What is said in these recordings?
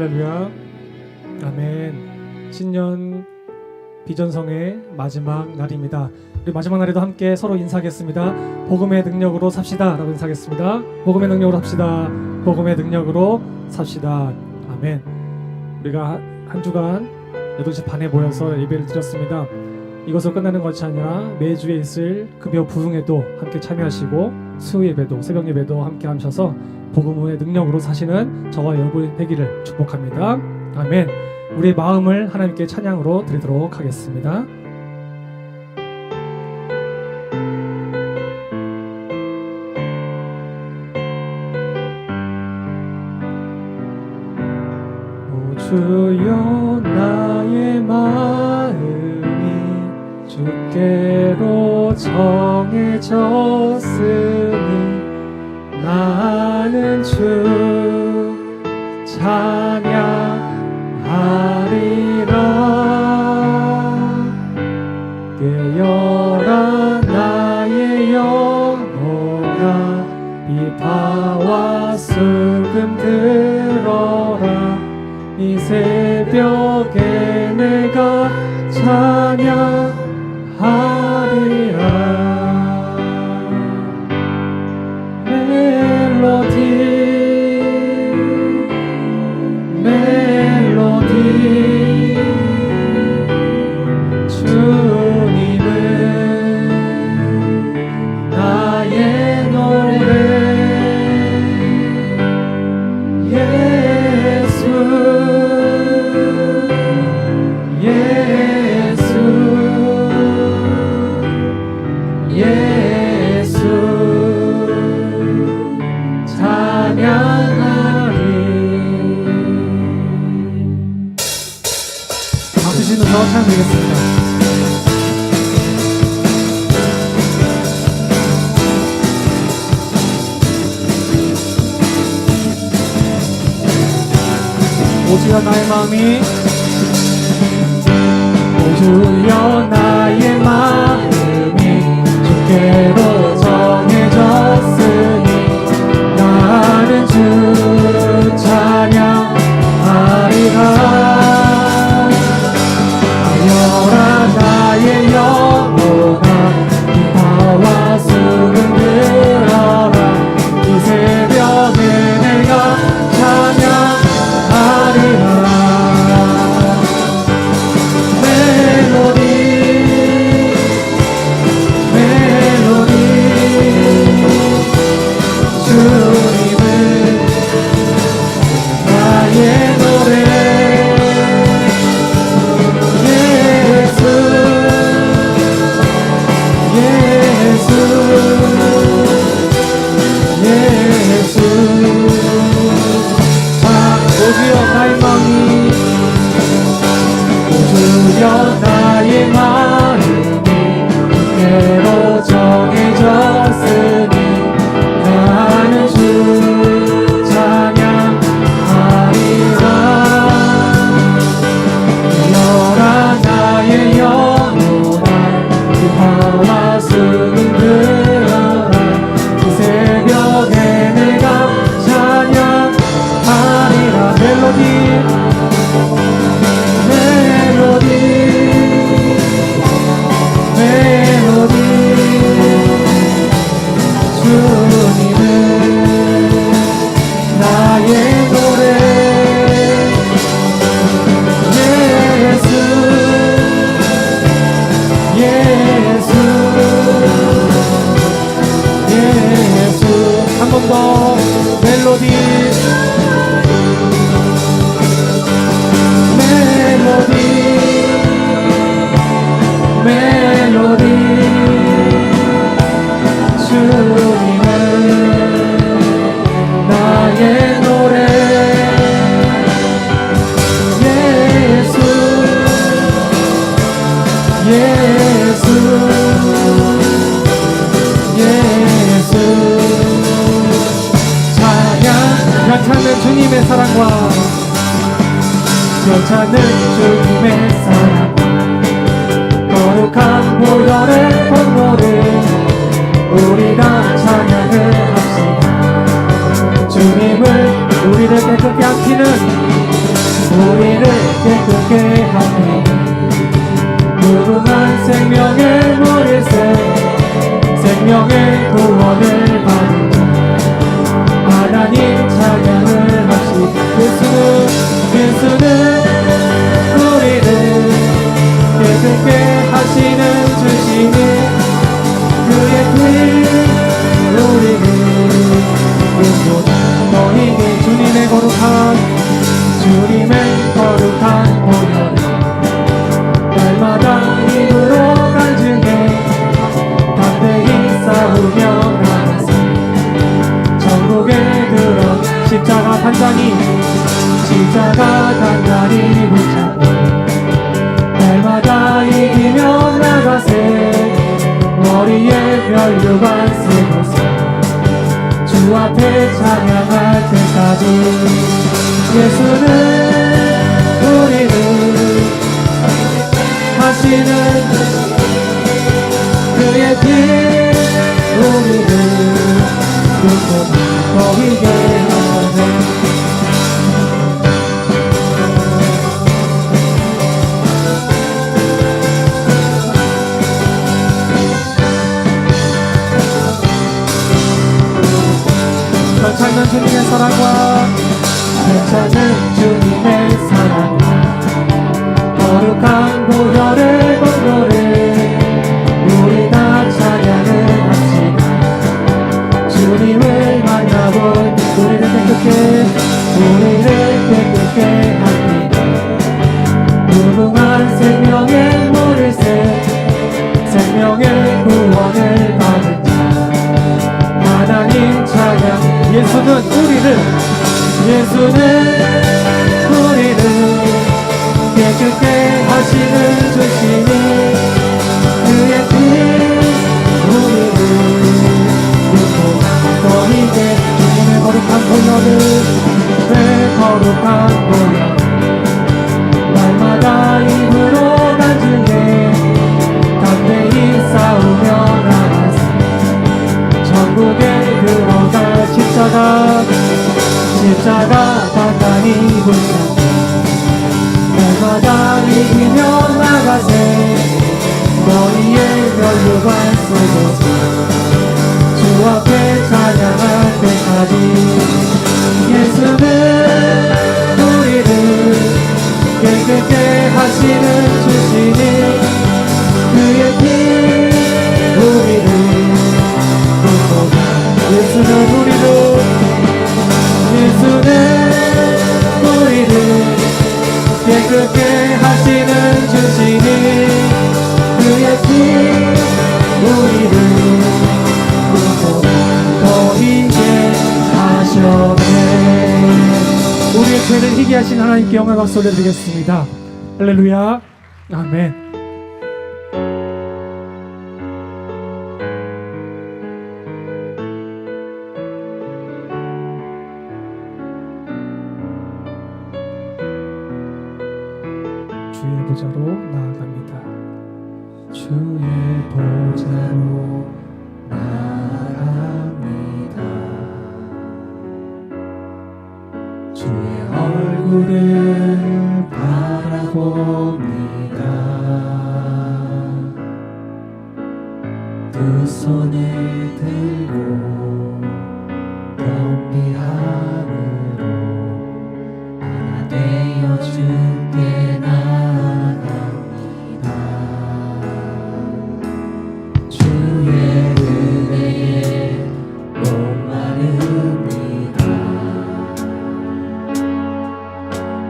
할렐루야. 아멘. 신년 비전성의 마지막 날입니다. 우리 마지막 날에도 함께 서로 인사하겠습니다. 복음의 능력으로 삽시다 라고 인사하겠습니다. 복음의 능력으로 삽시다. 복음의 능력으로 삽시다. 아멘. 우리가 한 주간 8시 반에 모여서 예배를 드렸습니다. 이것으로 끝나는 것이 아니라 매주에 있을 급여 부흥에도 함께 참여하시고 수요 예배도 새벽 예배도 함께 하셔서 복음의 능력으로 사시는 저와 여러분이 되기를 축복합니다. 아멘. 우리의 마음을 하나님께 찬양으로 드리도록 하겠습니다. 오 주여, 나의 마음이 주께로 정해졌으니 나는 주 찬양하리라. 깨어라 나의 영혼아, 비바와 수금 들어라. 이 새벽에 내가 찬양하리라. 멜로디 주님은 나의 노래. 예수 예수 예수 찬양하리. 박수 치면서 찬양드리겠습니다. 오주여 나의 마음이, 오주여 나의 마음이 주께로 정해졌으니 나는 주 찬양하리라. 하여라 나의 영혼아, 비바와 수금 들어라. 이 새벽에 내가 찬양하리라. 멜로디 주님은 나의 노래. 예수 예수 예수. 자, 오주여 나의 마음이, 오주여 나의 마음이 주께로 정해졌으니 나는 주 찬양하리라. 깨어라 나의 영혼아, 비바와 수금 들어라. 이 새벽에 내가 찬양하리라. 멜로디 주님은 나의 노래. 예수 예수 예수. 한 번 더 멜로디 멜로디 주님은 나의 노래. 예수 예수 예수. 찬양 찬양 주님의 사랑과 여차는 주님의 사랑과 거룩한 보혈의 본모를 우리가 찬양을 합시다. 주님을 우리를 깨끗게 하시는 우리를 깨끗게 하니 무궁한 생명의 물일새 생명의 구원을 받은 자 하나님 찬양을 합시다. 예수는 우리를 깨끗게 하시는 주시니 그의 피 우리를 너희에게 주님의 거룩한 보혈을 날마다 힘으로 간증해 담대히 싸우며 나가세 천국에 들어 십자가 단단히 붙잡고 날마다 이기며 나가세 머리에 면류관 쓰고서 주 앞에 찬양할 때까지 예수는 우리를 하시는 그의 피 우리를 눈보다 보이게 하네. 찾는 주님의 사랑과 찾는 주님의 사랑과 거룩한 보혈의 공로를 우리 다 찬양을 합시다. 주님을 만나본 우리를 깨끗게 합니다. 무궁한 생명의 물일새 생명의 구원을 받은 자 하나님 찬양. 예수는 우리를 깨끗게 하시는 주시니 그의 피 우리를 너희에게 주님의 거룩한 보혈을 날마다 입으로 간증해 담대히 싸우며 나가세 천국에 들어갈 십자가 단단히 붙잡고 날마다 이기며 나가세 너희의 면류관 쓰고서 주 앞에 찬양할 때까지 예수는 우리를 깨끗게 하시는 주시니 그의 피 우리를 예수는 우리를 깨끗게 하시는 주시니 그의 피 우리를 보이게 하셨네. 우리의 죄를 희게 하신 하나님께 영광 박수 올려드리겠습니다. 할렐루야. 아멘. 주의 보좌로 나아갑니다. 주의 보좌로 나아갑니다. 주의 얼굴을 바라봅니다. 두 손을 들고 경비함으로 하나 되어 주께 나아갑니다. 주의 은혜에 목마릅니다.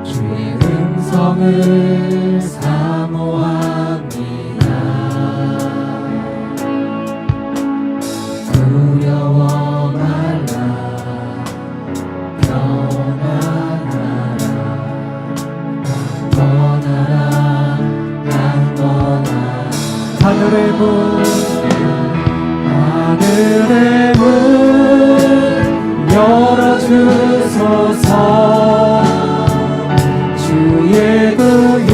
주의 음성을 사모합니다. 두려워 말라 평안하라 난 떠나 하늘의 문 열어주소서. 주의 구유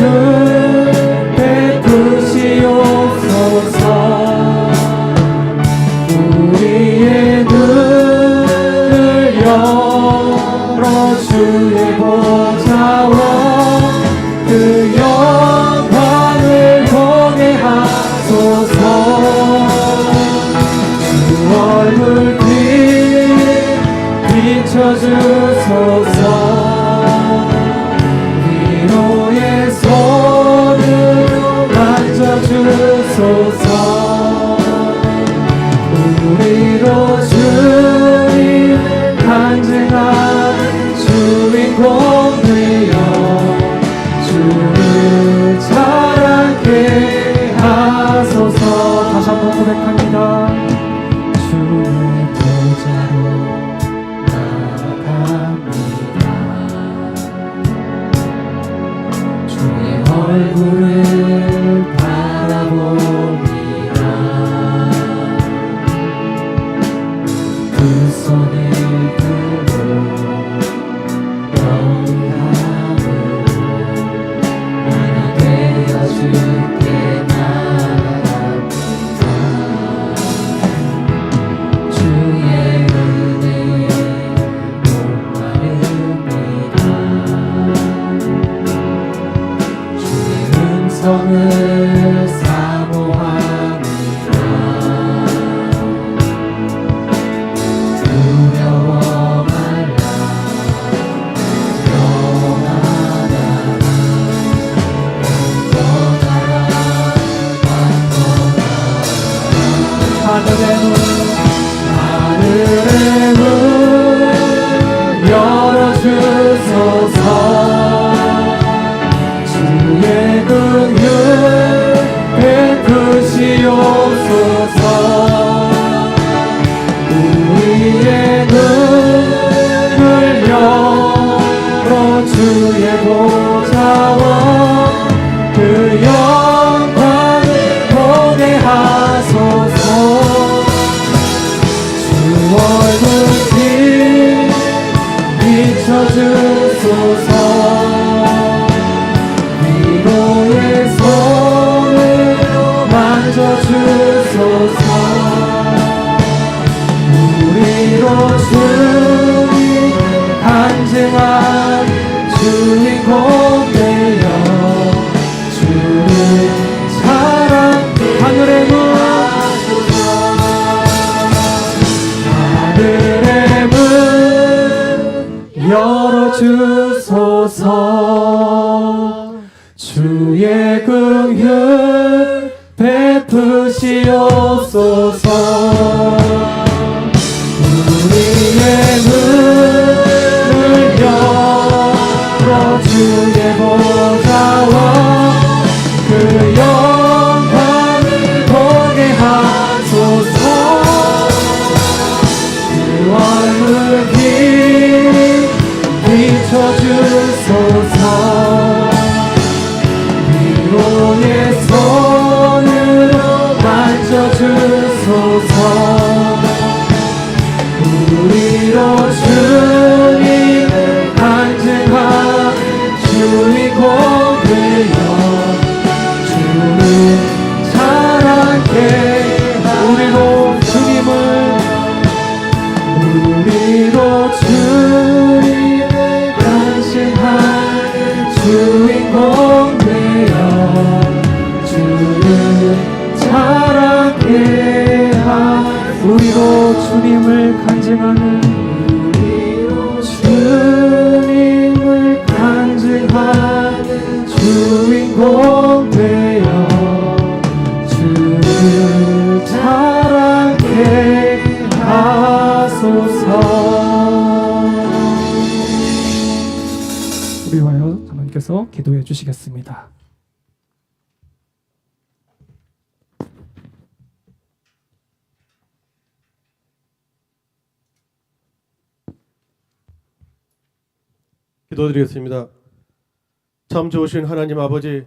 베푸시옵소서. 우리의 만져주소서. 위로의 손으로 만져주소서. 우리로 주님 간증한 주인공 되어 주를 자랑케 하소서. 다시 한번 고백합니다. 주의 보좌로 나아갑니다. 주의 얼굴을 바라봅니다. 그 손을 들고 영원함으로 하나 되어 주께 나아갑니다. 주의 은혜에 목마릅니다. 주의 음성을 사모합니다. 두려워 말라 영원하다 하늘의 문 열어주소서. 주의 긍휼 베푸시옵소서. 우리의 눈을 열어 주의 보좌와 그 영광을 보게 하소서. 주 얼굴 비춰주소서. 위로의 손으로 만져주소서. 우리로 주님 간증한 주인공 되어 주를 사랑. 하늘의 문 하늘의 문 열어주소서. 주의 긍휼 베푸시옵소서. 우리의 문을 열어 주의 보좌와 그 영광을 보게 하소서. 그 얼굴 비춰주소서. 위로의 손으로 만져주소서. 우리로 주님 간증한 주인공 되어 주를 사랑케. 우리로 주님을 간증한 주인공 되어 주를 자랑케 하. 우리로 주님을 간증하는 주인공 되어 주를 자랑케 하소서. 우리 와요 장로님께서 기도해 주시겠습니다. 기도드리겠습니다. 참 좋으신 하나님 아버지,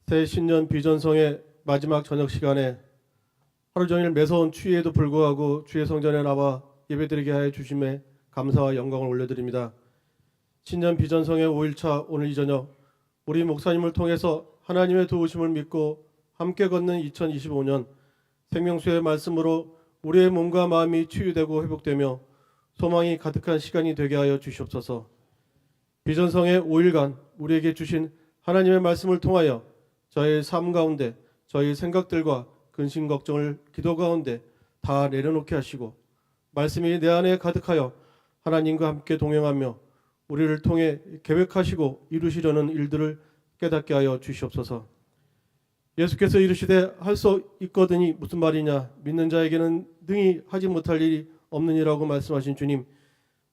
새 신년 비전성의 마지막 저녁 시간에 하루 종일 매서운 추위에도 불구하고 주의 성전에 나와 예배드리게 하여 주심에 감사와 영광을 올려드립니다. 신년 비전성의 5일차 오늘 이 저녁 우리 목사님을 통해서 하나님의 도우심을 믿고 함께 걷는 2025년 생명수의 말씀으로 우리의 몸과 마음이 치유되고 회복되며 소망이 가득한 시간이 되게 하여 주시옵소서. 비전성의 5일간 우리에게 주신 하나님의 말씀을 통하여 저의 삶 가운데 저희 생각들과 근심 걱정을 기도 가운데 다 내려놓게 하시고 말씀이 내 안에 가득하여 하나님과 함께 동행하며 우리를 통해 계획하시고 이루시려는 일들을 깨닫게 하여 주시옵소서. 예수께서 이르시되 할 수 있거든이 무슨 말이냐, 믿는 자에게는 능히 하지 못할 일이 없느니라고 말씀하신 주님,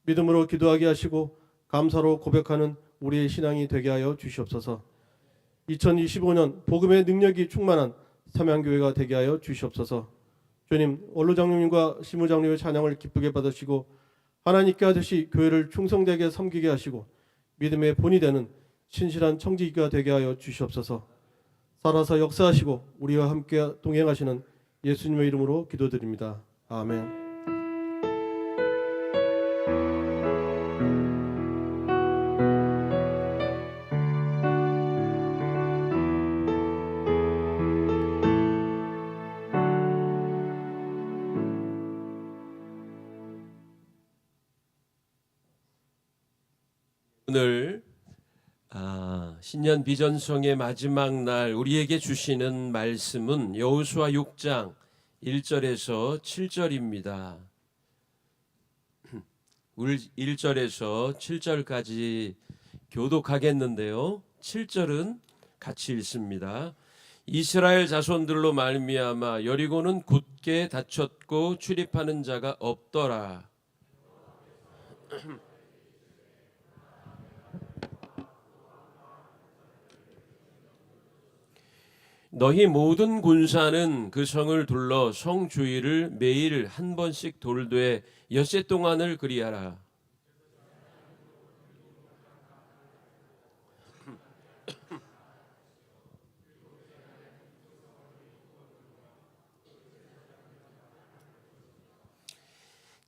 믿음으로 기도하게 하시고 감사로 고백하는 우리의 신앙이 되게 하여 주시옵소서. 2025년 복음의 능력이 충만한 삼양교회가 되게 하여 주시옵소서. 주님, 원로장로님과 시무장로의 찬양을 기쁘게 받으시고 하나님께 하듯이 교회를 충성되게 섬기게 하시고 믿음의 본이 되는 신실한 청지기가 되게 하여 주시옵소서. 살아서 역사하시고 우리와 함께 동행하시는 예수님의 이름으로 기도드립니다. 아멘. 오늘 신년 비전성의 마지막 날 우리에게 주시는 말씀은 여호수아 6장 1절에서 7절입니다. 1절에서 7절까지 교독하겠는데요. 7절은 같이 읽습니다. 이스라엘 자손들로 말미암아 여리고는 굳게 닫혔고 출입하는 자가 없더라. 너희 모든 군사는 그 성을 둘러 성 주위를 매일 한 번씩 돌되 엿새 동안을 그리하라.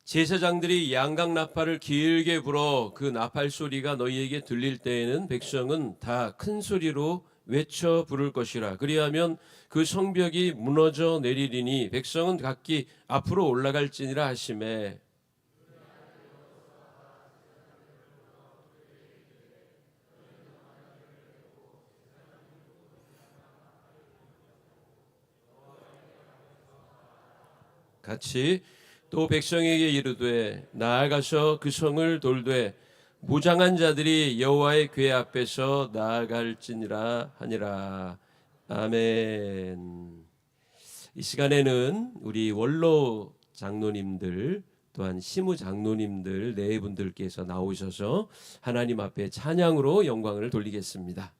제사장들이 양각 나팔을 길게 불어 그 나팔 소리가 너희에게 들릴 때에는 백성은 다 큰 소리로 외쳐 부를 것이라. 그리하면 그 성벽이 무너져 내리리니 백성은 각기 앞으로 올라갈지니라 하시매. 같이 또 백성에게 이르되 나아가서 그 성을 돌되 무장한 자들이 여호와의 궤 앞에서 나아갈지니라 하니라. 아멘. 이 시간에는 우리 원로 장로님들 또한 시무 장로님들 네 분들께서 나오셔서 하나님 앞에 찬양으로 영광을 돌리겠습니다.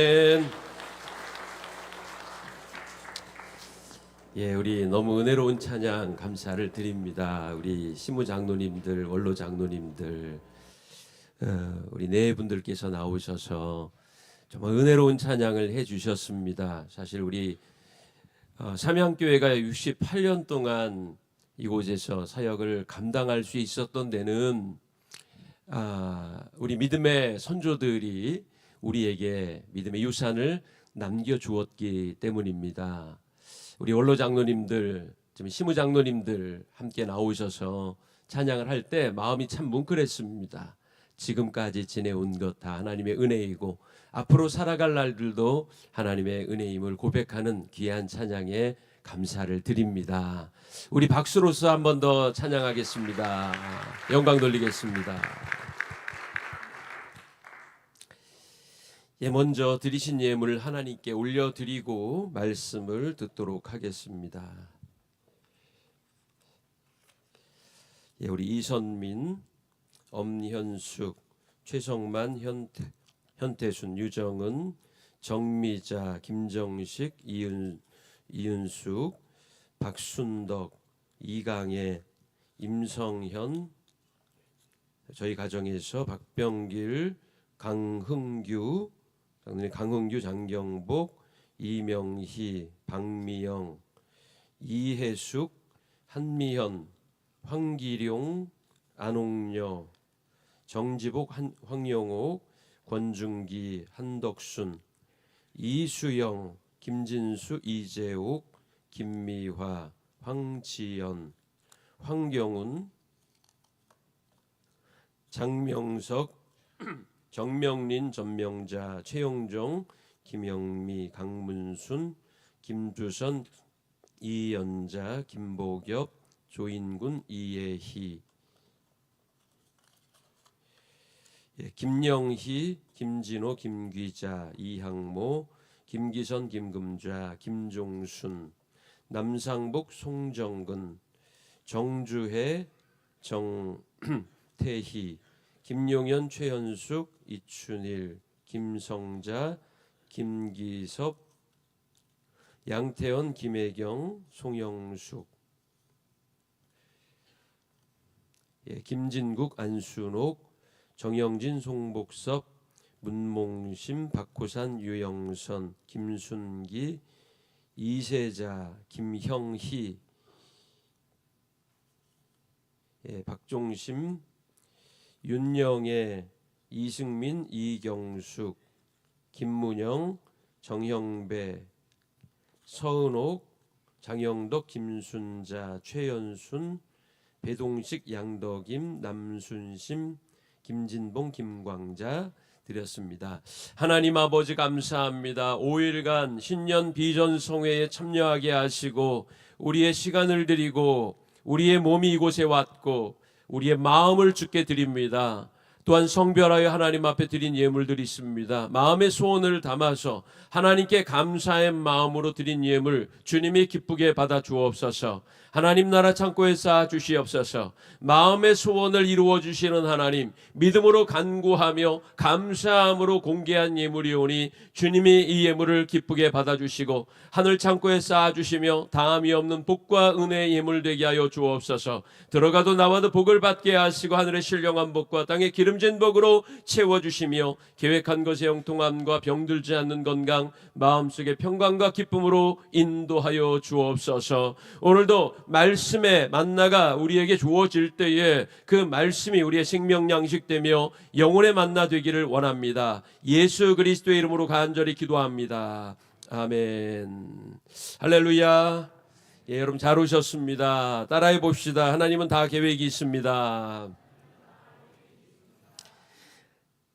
아멘. 예, 우리 너무 은혜로운 찬양 감사를 드립니다. 우리 시무 장로님들, 원로 장로님들, 우리 네 분들께서 나오셔서 정말 은혜로운 찬양을 해주셨습니다. 사실 우리 삼양교회가 68년 동안 이곳에서 사역을 감당할 수 있었던 데는 우리 믿음의 선조들이 우리에게 믿음의 유산을 남겨주었기 때문입니다. 우리 원로 장로님들, 지금 시무 장로님들 함께 나오셔서 찬양을 할 때 마음이 참 뭉클했습니다. 지금까지 지내온 것 다 하나님의 은혜이고 앞으로 살아갈 날들도 하나님의 은혜임을 고백하는 귀한 찬양에 감사를 드립니다. 우리 박수로서 한 번 더 찬양하겠습니다. 영광 돌리겠습니다. 예, 먼저 드리신 예물을 하나님께 올려드리고 말씀을 듣도록 하겠습니다. 예, 우리 이선민, 엄현숙, 최성만, 현태순, 유정은, 정미자, 김정식, 이은숙, 박순덕, 이강애, 임성현, 저희 가정에서 박병길, 강흥규, 장경복, 이명희, 박미영, 이혜숙, 한미현, 황기룡, 안홍여, 정지복, 황영옥, 권중기, 한덕순, 이수영, 김진수, 이재옥, 김미화, 황지연, 황경훈, 장명석, 정명린, 전명자, 최영종, 김영미, 강문순, 김주선, 이연자, 김보겹, 조인군, 이예희, 김영희, 김진호, 김귀자, 이항모, 김기선, 김금좌, 김종순, 남상복, 송정근, 정주혜, 정태희, 김용현, 최현숙, 이춘일, 김성자, 김기섭, 양태원, 김혜경, 송영숙, 김진국, 안순옥, 정영진, 송복섭, 문몽심, 박호산, 유영선, 김순기, 이세자, 김형희, 박종심, 윤영애, 이승민, 이경숙, 김문영, 정형배, 서은옥, 장영덕, 김순자, 최연순, 배동식, 양덕임, 남순심, 김진봉, 김광자 드렸습니다. 하나님 아버지 감사합니다. 5일간 신년 비전성회에 참여하게 하시고 우리의 시간을 드리고 우리의 몸이 이곳에 왔고 우리의 마음을 주께 드립니다. 또한 성별하여 하나님 앞에 드린 예물들이 있습니다. 마음의 소원을 담아서 하나님께 감사의 마음으로 드린 예물 주님이 기쁘게 받아 주옵소서. 하나님 나라 창고에 쌓아 주시옵소서. 마음의 소원을 이루어 주시는 하나님, 믿음으로 간구하며 감사함으로 공개한 예물이오니 주님이 이 예물을 기쁘게 받아 주시고 하늘 창고에 쌓아 주시며 다함이 없는 복과 은혜의 예물 되게 하여 주옵소서. 들어가도 나와도 복을 받게 하시고 하늘의 신령한 복과 땅의 기름진 복으로 채워 주시며 계획한 것의 형통함과 병들지 않는 건강, 마음속의 평강과 기쁨으로 인도하여 주옵소서. 오늘도 말씀의 만나가 우리에게 주어질 때에 그 말씀이 우리의 생명 양식되며 영혼의 만나 되기를 원합니다. 예수 그리스도의 이름으로 간절히 기도합니다. 아멘. 할렐루야. 예, 여러분 잘 오셨습니다. 따라해 봅시다. 하나님은 다 계획이 있습니다.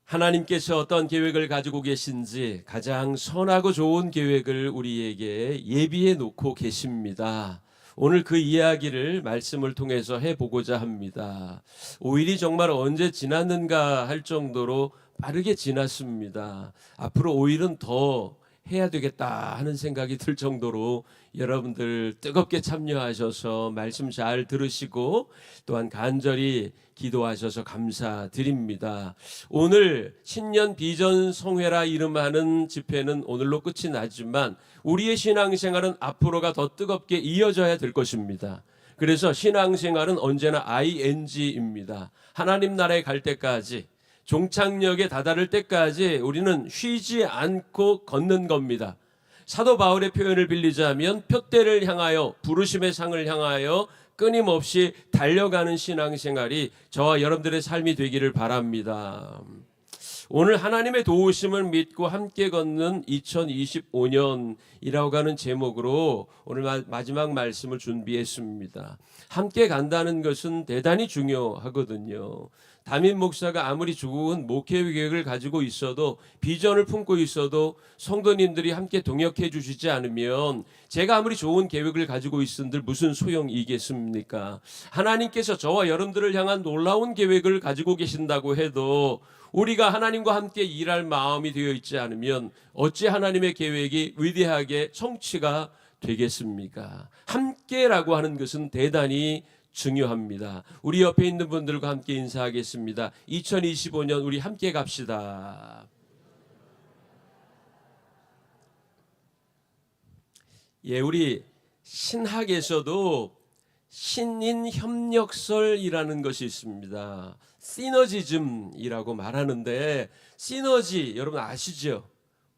하나님께서 어떤 계획을 가지고 계신지 가장 선하고 좋은 계획을 우리에게 예비해 놓고 계십니다. 오늘 그 이야기를 말씀을 통해서 해보고자 합니다. 5일이 정말 언제 지났는가 할 정도로 빠르게 지났습니다. 앞으로 5일은 더 해야 되겠다 하는 생각이 들 정도로 여러분들 뜨겁게 참여하셔서 말씀 잘 들으시고 또한 간절히 기도하셔서 감사드립니다. 오늘 신년 비전 성회라 이름하는 집회는 오늘로 끝이 나지만 우리의 신앙생활은 앞으로가 더 뜨겁게 이어져야 될 것입니다. 그래서 신앙생활은 언제나 ING입니다. 하나님 나라에 갈 때까지, 종착역에 다다를 때까지 우리는 쉬지 않고 걷는 겁니다. 사도 바울의 표현을 빌리자면 표대를 향하여, 부르심의 상을 향하여 끊임없이 달려가는 신앙생활이 저와 여러분들의 삶이 되기를 바랍니다. 오늘 하나님의 도우심을 믿고 함께 걷는 2025년이라고 하는 제목으로 오늘 마지막 말씀을 준비했습니다. 함께 간다는 것은 대단히 중요하거든요. 담임 목사가 아무리 좋은 목회 계획을 가지고 있어도, 비전을 품고 있어도 성도님들이 함께 동역해 주시지 않으면 제가 아무리 좋은 계획을 가지고 있은들 무슨 소용이겠습니까? 하나님께서 저와 여러분들을 향한 놀라운 계획을 가지고 계신다고 해도 우리가 하나님과 함께 일할 마음이 되어 있지 않으면 어찌 하나님의 계획이 위대하게 성취가 되겠습니까? 함께라고 하는 것은 대단히 중요합니다. 우리 옆에 있는 분들과 함께 인사하겠습니다. 2025년 우리 함께 갑시다. 예, 우리 신학에서도 신인협력설이라는 것이 있습니다. 시너지즘이라고 말하는데, 시너지 여러분 아시죠?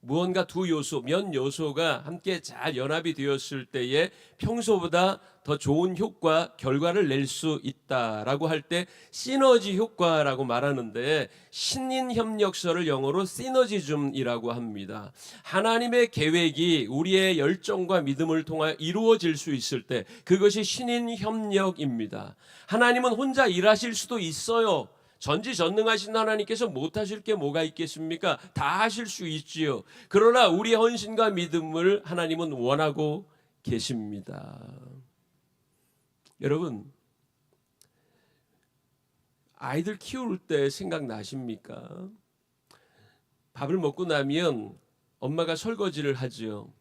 무언가 두 요소, 면 요소가 함께 잘 연합이 되었을 때에 평소보다 더 좋은 효과, 결과를 낼 수 있다라고 할 때 시너지 효과라고 말하는데, 신인협력설을 영어로 시너지즘이라고 합니다. 하나님의 계획이 우리의 열정과 믿음을 통하여 이루어질 수 있을 때 그것이 신인협력입니다. 하나님은 혼자 일하실 수도 있어요. 전지전능하신 하나님께서 못하실 게 뭐가 있겠습니까? 다 하실 수 있지요. 그러나 우리의 헌신과 믿음을 하나님은 원하고 계십니다. 여러분, 아이들 키울 때 생각나십니까? 밥을 먹고 나면 엄마가 설거지를 하죠.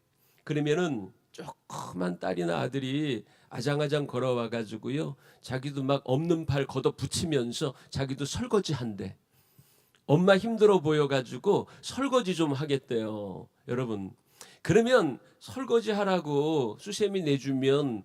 그러면은 조그만 딸이나 아들이 아장아장 걸어와 가지고요, 자기도 막 없는 팔 걷어 붙이면서 자기도 설거지 한대. 엄마 힘들어 보여 가지고 설거지 좀 하겠대요. 여러분, 그러면 설거지 하라고 수세미 내주면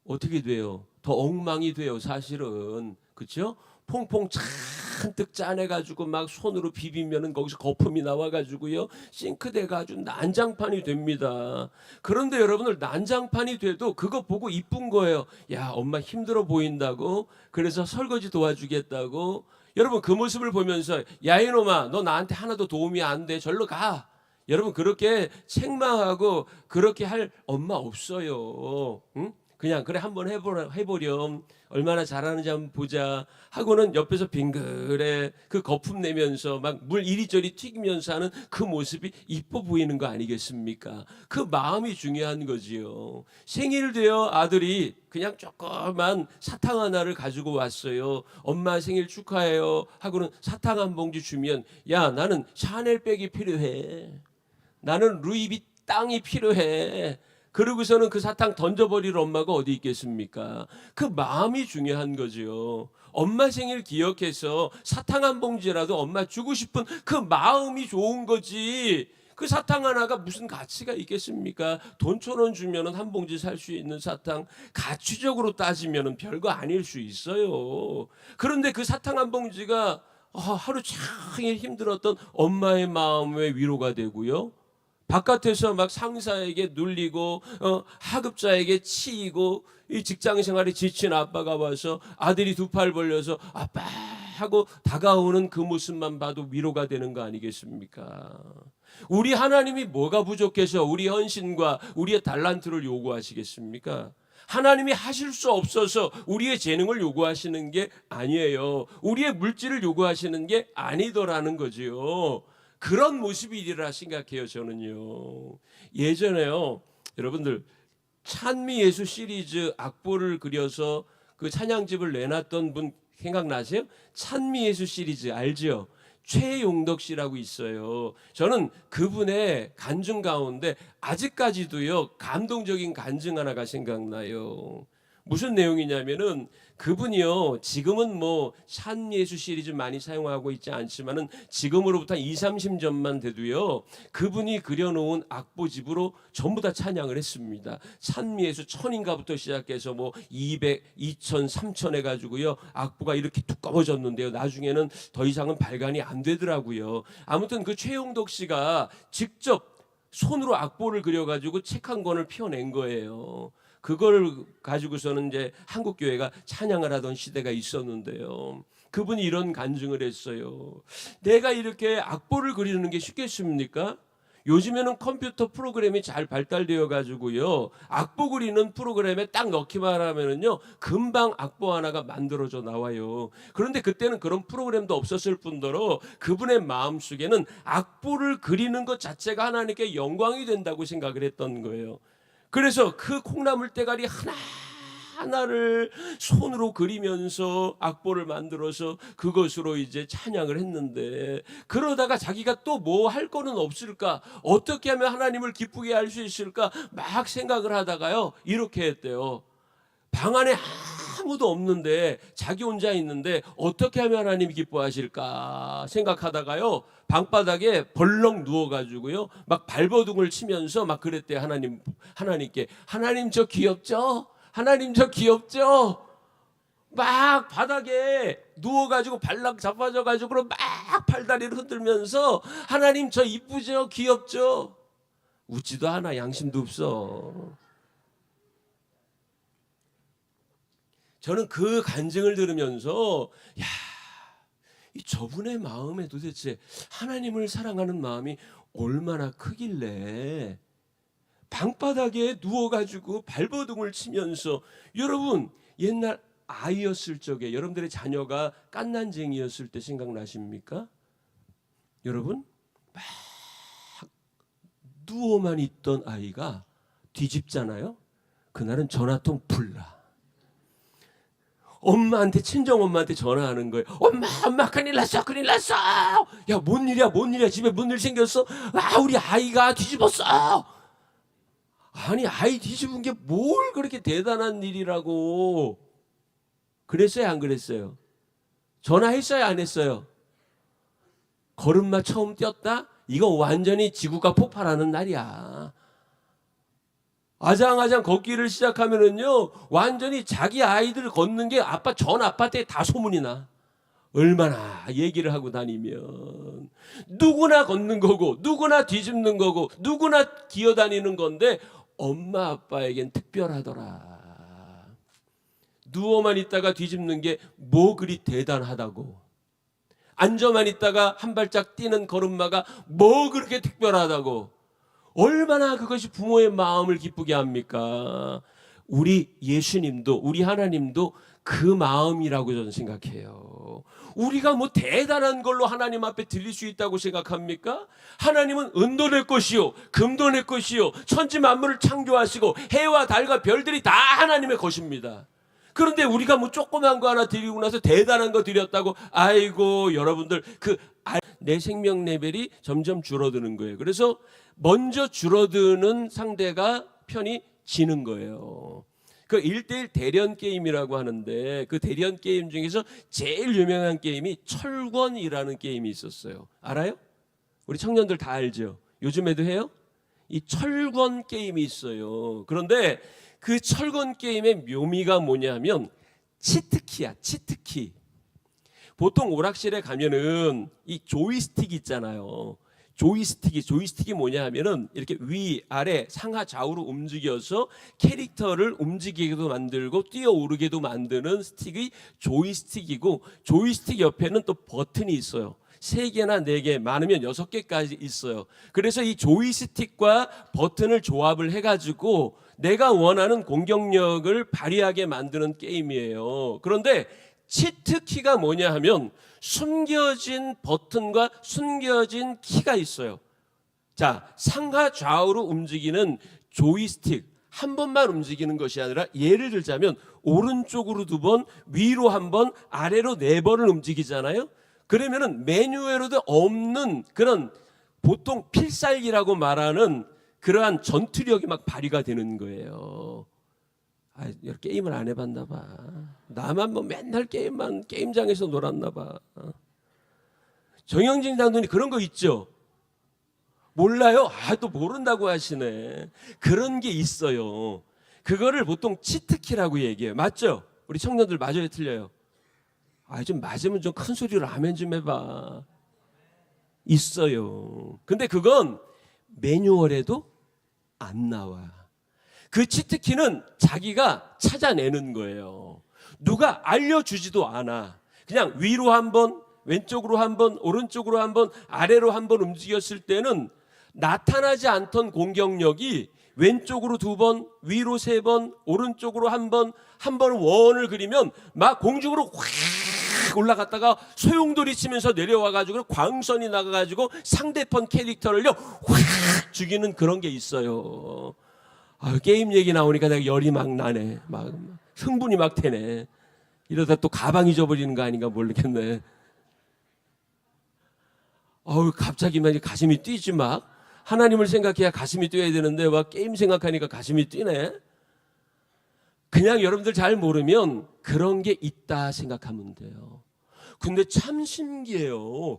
어떻게 돼요? 더 엉망이 돼요, 사실은. 그렇죠? 퐁퐁 잔뜩 짜내가지고 막 손으로 비비면은 거기서 거품이 나와가지고요, 싱크대가 아주 난장판이 됩니다. 그런데 여러분들, 난장판이 돼도 그거 보고 이쁜 거예요. 야, 엄마 힘들어 보인다고, 그래서 설거지 도와주겠다고. 여러분, 그 모습을 보면서 야 이놈아, 너 나한테 하나도 도움이 안 돼, 절로 가. 여러분, 그렇게 책망하고 그렇게 할 엄마 없어요. 응? 그냥 그래 한번 해보렴, 얼마나 잘하는지 한번 보자 하고는 옆에서 빙그레 그 거품 내면서 막 물 이리저리 튀기면서 하는 그 모습이 이뻐 보이는 거 아니겠습니까? 그 마음이 중요한 거지요. 생일 되어 아들이 그냥 조그만 사탕 하나를 가지고 왔어요. 엄마 생일 축하해요 하고는 사탕 한 봉지 주면, 야, 나는 샤넬백이 필요해, 나는 루이비땅이 필요해, 그러고서는 그 사탕 던져버릴 엄마가 어디 있겠습니까? 그 마음이 중요한 거죠. 엄마 생일 기억해서 사탕 한 봉지라도 엄마 주고 싶은 그 마음이 좋은 거지. 그 사탕 하나가 무슨 가치가 있겠습니까? 돈 1,000원 주면은 한 봉지 살 수 있는 사탕, 가치적으로 따지면은 별거 아닐 수 있어요. 그런데 그 사탕 한 봉지가 하루 종일 힘들었던 엄마의 마음의 위로가 되고요, 바깥에서 막 상사에게 눌리고 하급자에게 치이고 이 직장생활에 지친 아빠가 와서 아들이 두 팔 벌려서 아빠 하고 다가오는 그 모습만 봐도 위로가 되는 거 아니겠습니까? 우리 하나님이 뭐가 부족해서 우리 헌신과 우리의 달란트를 요구하시겠습니까? 하나님이 하실 수 없어서 우리의 재능을 요구하시는 게 아니에요. 우리의 물질을 요구하시는 게 아니더라는 거지요. 그런 모습이리라 생각해요, 저는요. 예전에요, 여러분들 찬미 예수 시리즈 악보를 그려서 그 찬양집을 내놨던 분 생각나세요? 찬미 예수 시리즈 알죠? 최용덕 씨라고 있어요. 저는 그분의 간증 가운데 아직까지도요 감동적인 간증 하나가 생각나요. 무슨 내용이냐면은 그분이요 지금은 뭐 샷예수 시리즈 많이 사용하고 있지 않지만은 지금으로부터 20-30년만 돼도요 그분이 그려놓은 악보집으로 전부 다 찬양을 했습니다. 샷예수 1000인가부터 시작해서 뭐 200, 2000, 3000 해가지고요 악보가 이렇게 두꺼워졌는데요 나중에는 더 이상은 발간이 안 되더라고요. 아무튼 그 최용덕 씨가 직접 손으로 악보를 그려가지고 책 한 권을 펴낸 거예요. 그걸 가지고서는 이제 한국 교회가 찬양을 하던 시대가 있었는데요. 그분이 이런 간증을 했어요. 내가 이렇게 악보를 그리는 게 쉽겠습니까? 요즘에는 컴퓨터 프로그램이 잘 발달되어 가지고요. 악보 그리는 프로그램에 딱 넣기만 하면은요. 금방 악보 하나가 만들어져 나와요. 그런데 그때는 그런 프로그램도 없었을 뿐더러 그분의 마음속에는 악보를 그리는 것 자체가 하나님께 영광이 된다고 생각을 했던 거예요. 그래서 그 콩나물 대가리 하나하나를 손으로 그리면서 악보를 만들어서 그것으로 이제 찬양을 했는데 그러다가 자기가 또 뭐 할 거는 없을까? 어떻게 하면 하나님을 기쁘게 할 수 있을까? 막 생각을 하다가요. 이렇게 했대요. 방 안에 아무도 없는데 자기 혼자 있는데 어떻게 하면 하나님이 기뻐하실까 생각하다가요. 방바닥에 벌렁 누워가지고요. 막 발버둥을 치면서 막 그랬대요. 하나님께. 하나님 저 귀엽죠? 하나님 저 귀엽죠? 막 바닥에 누워가지고 발락 자빠져가지고 막 팔다리를 흔들면서 하나님 저 이쁘죠? 귀엽죠? 웃지도 않아. 양심도 없어. 저는 그 간증을 들으면서 야, 이 저분의 마음에 도대체 하나님을 사랑하는 마음이 얼마나 크길래 방바닥에 누워가지고 발버둥을 치면서 여러분 옛날 아이였을 적에 여러분들의 자녀가 깐난쟁이였을 때 생각나십니까? 여러분 막 누워만 있던 아이가 뒤집잖아요. 그날은 전화통 불나. 엄마한테 친정엄마한테 전화하는 거예요. 엄마 큰일 났어 큰일 났어. 야 뭔 일이야 집에 뭔 일 생겼어? 아 우리 아이가 뒤집었어. 아니 아이 뒤집은 게 뭘 그렇게 대단한 일이라고. 그랬어요 안 그랬어요? 전화했어요 안 했어요? 걸음마 처음 뛰었다? 이거 완전히 지구가 폭발하는 날이야. 아장아장 걷기를 시작하면은요 완전히 자기 아이들 걷는 게 전 아파트에 다 소문이 나. 얼마나 얘기를 하고 다니면 누구나 걷는 거고 누구나 뒤집는 거고 누구나 기어다니는 건데 엄마 아빠에겐 특별하더라. 누워만 있다가 뒤집는 게 뭐 그리 대단하다고. 앉아만 있다가 한 발짝 뛰는 걸음마가 뭐 그렇게 특별하다고. 얼마나 그것이 부모의 마음을 기쁘게 합니까? 우리 예수님도 우리 하나님도 그 마음이라고 저는 생각해요. 우리가 뭐 대단한 걸로 하나님 앞에 드릴 수 있다고 생각합니까? 하나님은 은도 낼 것이요 금도 낼 것이요 천지 만물을 창조하시고 해와 달과 별들이 다 하나님의 것입니다. 그런데 우리가 뭐 조그만 거 하나 드리고 나서 대단한 거 드렸다고 아이고 여러분들 내 생명 레벨이 점점 줄어드는 거예요. 그래서 먼저 줄어드는 상대가 편히 지는 거예요. 그 1대1 대련 게임이라고 하는데 그 대련 게임 중에서 제일 유명한 게임이 철권이라는 게임이 있었어요. 알아요? 우리 청년들 다 알죠? 요즘에도 해요? 이 철권 게임이 있어요. 그런데 그 철권 게임의 묘미가 뭐냐면 치트키야, 치트키. 보통 오락실에 가면은 이 조이스틱 있잖아요. 조이스틱이 뭐냐 하면은 이렇게 위, 아래, 상하, 좌우로 움직여서 캐릭터를 움직이게도 만들고 뛰어오르게도 만드는 스틱이 조이스틱이고 조이스틱 옆에는 또 버튼이 있어요. 3개나 4개, 많으면 6개까지 있어요. 그래서 이 조이스틱과 버튼을 조합을 해가지고 내가 원하는 공격력을 발휘하게 만드는 게임이에요. 그런데 치트키가 뭐냐 하면 숨겨진 버튼과 숨겨진 키가 있어요. 자, 상하 좌우로 움직이는 조이스틱 한 번만 움직이는 것이 아니라 예를 들자면 오른쪽으로 2번, 위로 1번, 아래로 4번을 움직이잖아요. 그러면은 매뉴얼에도 없는 그런 보통 필살기라고 말하는 그러한 전투력이 막 발휘가 되는 거예요. 아, 게임을 안 해봤나 봐. 나만 뭐 맨날 게임장에서 놀았나 봐. 정영진 장군이 그런 거 있죠? 몰라요? 아, 또 모른다고 하시네. 그런 게 있어요. 그거를 보통 치트키라고 얘기해요. 맞죠? 우리 청년들 맞아요, 틀려요? 아, 좀 맞으면 좀 큰 소리로 아멘 좀 해봐. 있어요. 근데 그건 매뉴얼에도 안 나와. 그 치트키는 자기가 찾아내는 거예요. 누가 알려주지도 않아. 그냥 위로 한 번, 왼쪽으로 한 번, 오른쪽으로 한 번, 아래로 한 번 움직였을 때는 나타나지 않던 공격력이 왼쪽으로 2번, 위로 3번, 오른쪽으로 한 번 원을 그리면 막 공중으로 확 올라갔다가 소용돌이 치면서 내려와가지고 광선이 나가가지고 상대편 캐릭터를요 확 죽이는 그런 게 있어요. 아, 게임 얘기 나오니까 내가 열이 막 나네. 막 흥분이 막 되네. 이러다 또 가방 잊어버리는 거 아닌가 모르겠네. 갑자기 막 가슴이 뛰지 막. 하나님을 생각해야 가슴이 뛰어야 되는데 막 게임 생각하니까 가슴이 뛰네. 그냥 여러분들 잘 모르면 그런 게 있다 생각하면 돼요. 근데 참 신기해요.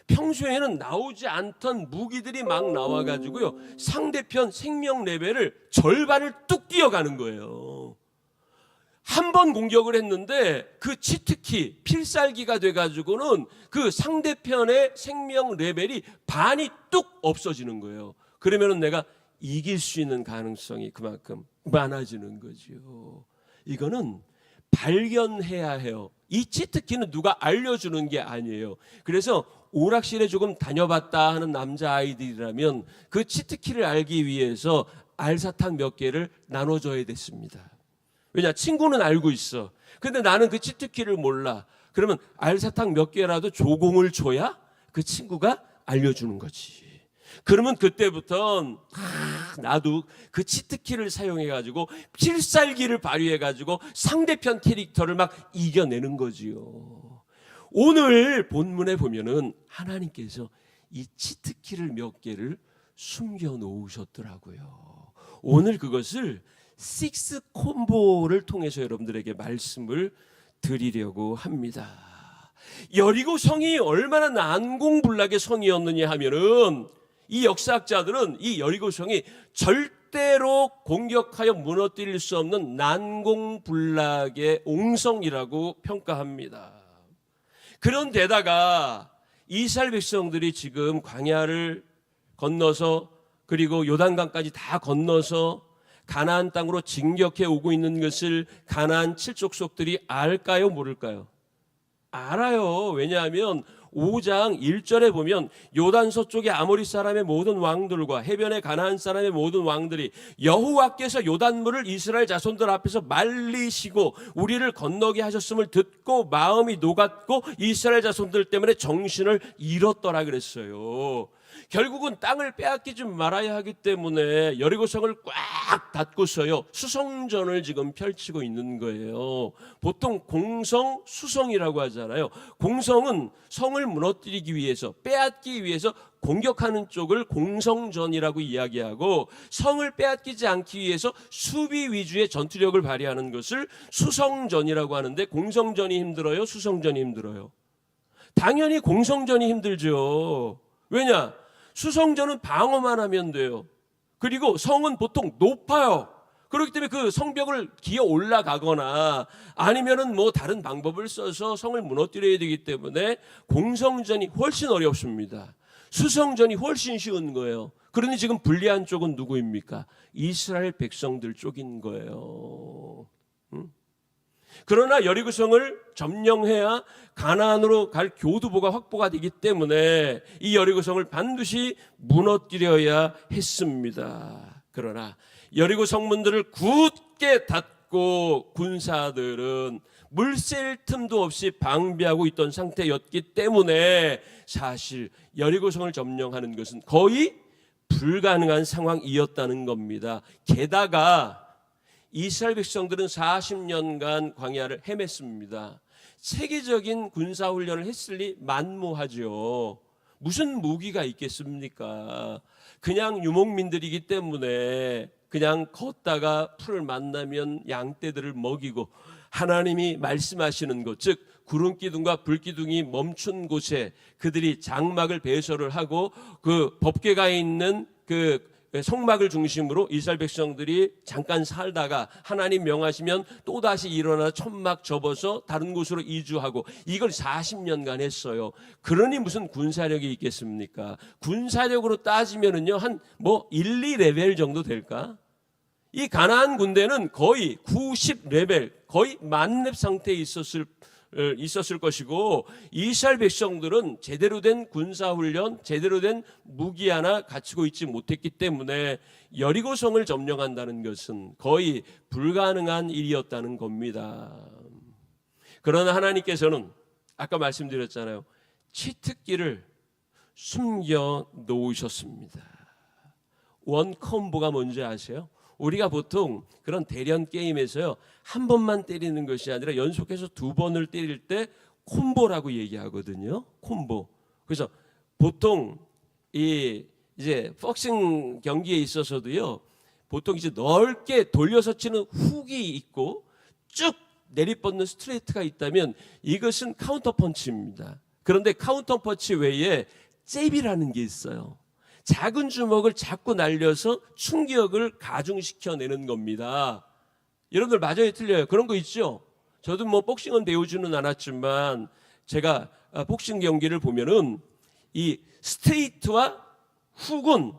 평소에는 나오지 않던 무기들이 막 나와가지고요 상대편 생명 레벨을 절반을 뚝 뛰어가는 거예요. 한 번 공격을 했는데 그 치트키 필살기가 돼가지고는 그 상대편의 생명 레벨이 반이 뚝 없어지는 거예요. 그러면은 내가 이길 수 있는 가능성이 그만큼 많아지는 거죠. 이거는 발견해야 해요. 이 치트키는 누가 알려주는 게 아니에요. 그래서 오락실에 조금 다녀봤다 하는 남자아이들이라면 그 치트키를 알기 위해서 알사탕 몇 개를 나눠줘야 됐습니다. 왜냐? 친구는 알고 있어. 근데 나는 그 치트키를 몰라. 그러면 알사탕 몇 개라도 조공을 줘야 그 친구가 알려주는 거지. 그러면 그때부터 나도 그 치트키를 사용해가지고 필살기를 발휘해가지고 상대편 캐릭터를 막 이겨내는 거지요. 오늘 본문에 보면은 하나님께서 이 치트키를 몇 개를 숨겨 놓으셨더라고요. 오늘 그것을 6 콤보를 통해서 여러분들에게 말씀을 드리려고 합니다. 여리고 성이 얼마나 난공불락의 성이었느냐 하면은 이 역사학자들은 이 여리고 성이 절대로 공격하여 무너뜨릴 수 없는 난공불락의 옹성이라고 평가합니다. 그런데다가 이스라엘 백성들이 지금 광야를 건너서 그리고 요단강까지 다 건너서 가나안 땅으로 진격해 오고 있는 것을 가나안 7족속들이 알까요, 모를까요? 알아요. 왜냐하면 5장 1절에 보면 요단 서쪽의 아모리 사람의 모든 왕들과 해변의 가나안 사람의 모든 왕들이 여호와께서 요단물을 이스라엘 자손들 앞에서 말리시고 우리를 건너게 하셨음을 듣고 마음이 녹았고 이스라엘 자손들 때문에 정신을 잃었더라 그랬어요. 결국은 땅을 빼앗기지 말아야 하기 때문에 여리고성을 꽉 닫고서요 수성전을 지금 펼치고 있는 거예요. 보통 공성, 수성이라고 하잖아요. 공성은 성을 무너뜨리기 위해서 빼앗기 위해서 공격하는 쪽을 공성전이라고 이야기하고 성을 빼앗기지 않기 위해서 수비 위주의 전투력을 발휘하는 것을 수성전이라고 하는데 공성전이 힘들어요? 수성전이 힘들어요? 당연히 공성전이 힘들죠. 왜냐? 수성전은 방어만 하면 돼요. 그리고 성은 보통 높아요. 그렇기 때문에 그 성벽을 기어 올라가거나 아니면은 뭐 다른 방법을 써서 성을 무너뜨려야 되기 때문에 공성전이 훨씬 어렵습니다. 수성전이 훨씬 쉬운 거예요. 그러니 지금 불리한 쪽은 누구입니까? 이스라엘 백성들 쪽인 거예요. 그러나 여리고성을 점령해야 가나안으로 갈 교두보가 확보가 되기 때문에 이 여리고성을 반드시 무너뜨려야 했습니다. 그러나 여리고 성문들을 굳게 닫고 군사들은 물샐 틈도 없이 방비하고 있던 상태였기 때문에 사실 여리고성을 점령하는 것은 거의 불가능한 상황이었다는 겁니다. 게다가 이스라엘 백성들은 40년간 광야를 헤맸습니다. 체계적인 군사훈련을 했으니 만무하죠. 무슨 무기가 있겠습니까? 그냥 유목민들이기 때문에 그냥 걷다가 풀을 만나면 양떼들을 먹이고 하나님이 말씀하시는 곳, 즉 구름기둥과 불기둥이 멈춘 곳에 그들이 장막을 배설을 하고 그 법궤가 있는 그 성막을 중심으로 이스라엘 백성들이 잠깐 살다가 하나님 명하시면 또다시 일어나 천막 접어서 다른 곳으로 이주하고 이걸 40년간 했어요. 그러니 무슨 군사력이 있겠습니까? 군사력으로 따지면은요 한 1, 2레벨 정도 될까? 이 가나안 군대는 거의 90레벨, 거의 만렙 상태에 있었을 것이고 이스라엘 백성들은 제대로 된 군사훈련, 제대로 된 무기 하나 갖추고 있지 못했기 때문에 여리고성을 점령한다는 것은 거의 불가능한 일이었다는 겁니다. 그러나 하나님께서는 아까 말씀드렸잖아요. 치트기를 숨겨 놓으셨습니다. 원 콤보가 뭔지 아세요? 우리가 보통 그런 대련 게임에서요 한 번만 때리는 것이 아니라 연속해서 2번을 때릴 때 콤보라고 얘기하거든요. 콤보. 그래서 보통 이제 복싱 경기에 있어서도요 보통 이제 넓게 돌려서 치는 훅이 있고 쭉 내리뻗는 스트레이트가 있다면 이것은 카운터 펀치입니다. 그런데 카운터 펀치 외에 잽이라는 게 있어요. 작은 주먹을 자꾸 날려서 충격을 가중시켜내는 겁니다. 여러분들 맞아요, 틀려요? 그런 거 있죠? 저도 복싱은 배우지는 않았지만 제가 복싱 경기를 보면은 이 스트레이트와 훅은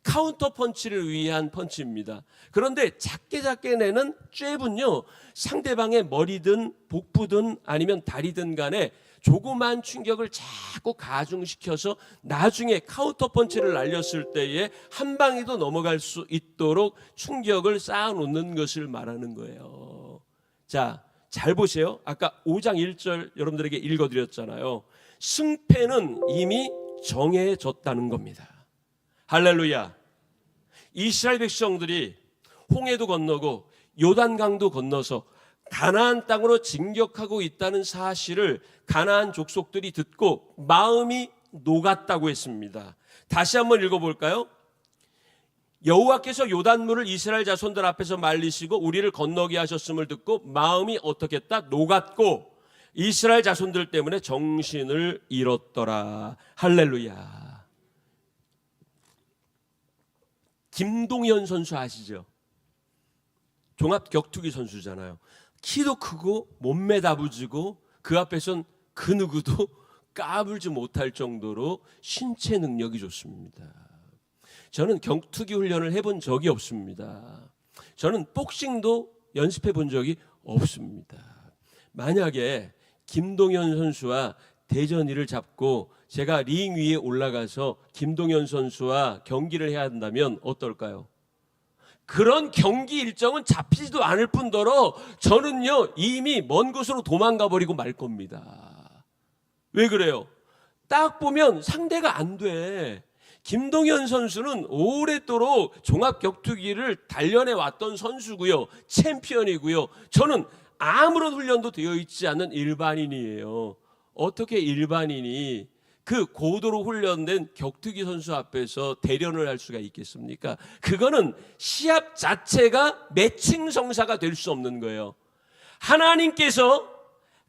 카운터 펀치를 위한 펀치입니다. 그런데 작게 내는 잽은요 상대방의 머리든 복부든 아니면 다리든 간에 조그만 충격을 자꾸 가중시켜서 나중에 카운터 펀치를 날렸을 때에 한 방에도 넘어갈 수 있도록 충격을 쌓아놓는 것을 말하는 거예요. 자, 잘 보세요. 아까 5장 1절 여러분들에게 읽어드렸잖아요. 승패는 이미 정해졌다는 겁니다. 할렐루야. 이스라엘 백성들이 홍해도 건너고 요단강도 건너서 가나안 땅으로 진격하고 있다는 사실을 가나안 족속들이 듣고 마음이 녹았다고 했습니다. 다시 한번 읽어볼까요? 여호와께서 요단물을 이스라엘 자손들 앞에서 말리시고 우리를 건너게 하셨음을 듣고 마음이 어떻게 했다? 녹았고 이스라엘 자손들 때문에 정신을 잃었더라. 할렐루야. 김동현 선수 아시죠? 종합 격투기 선수잖아요. 키도 크고 몸매 다부지고 그 앞에선 그 누구도 까불지 못할 정도로 신체 능력이 좋습니다. 저는 격투기 훈련을 해본 적이 없습니다. 저는 복싱도 연습해 본 적이 없습니다. 만약에 김동현 선수와 대전이를 잡고 제가 링 위에 올라가서 김동현 선수와 경기를 해야 한다면 어떨까요? 그런 경기 일정은 잡히지도 않을 뿐더러 저는요 이미 먼 곳으로 도망가 버리고 말 겁니다. 왜 그래요? 딱 보면 상대가 안 돼. 김동현 선수는 오랫도록 종합격투기를 단련해 왔던 선수고요. 챔피언이고요. 저는 아무런 훈련도 되어 있지 않는 일반인이에요. 어떻게 일반인이 그 고도로 훈련된 격투기 선수 앞에서 대련을 할 수가 있겠습니까? 그거는 시합 자체가 매칭 성사가 될 수 없는 거예요. 하나님께서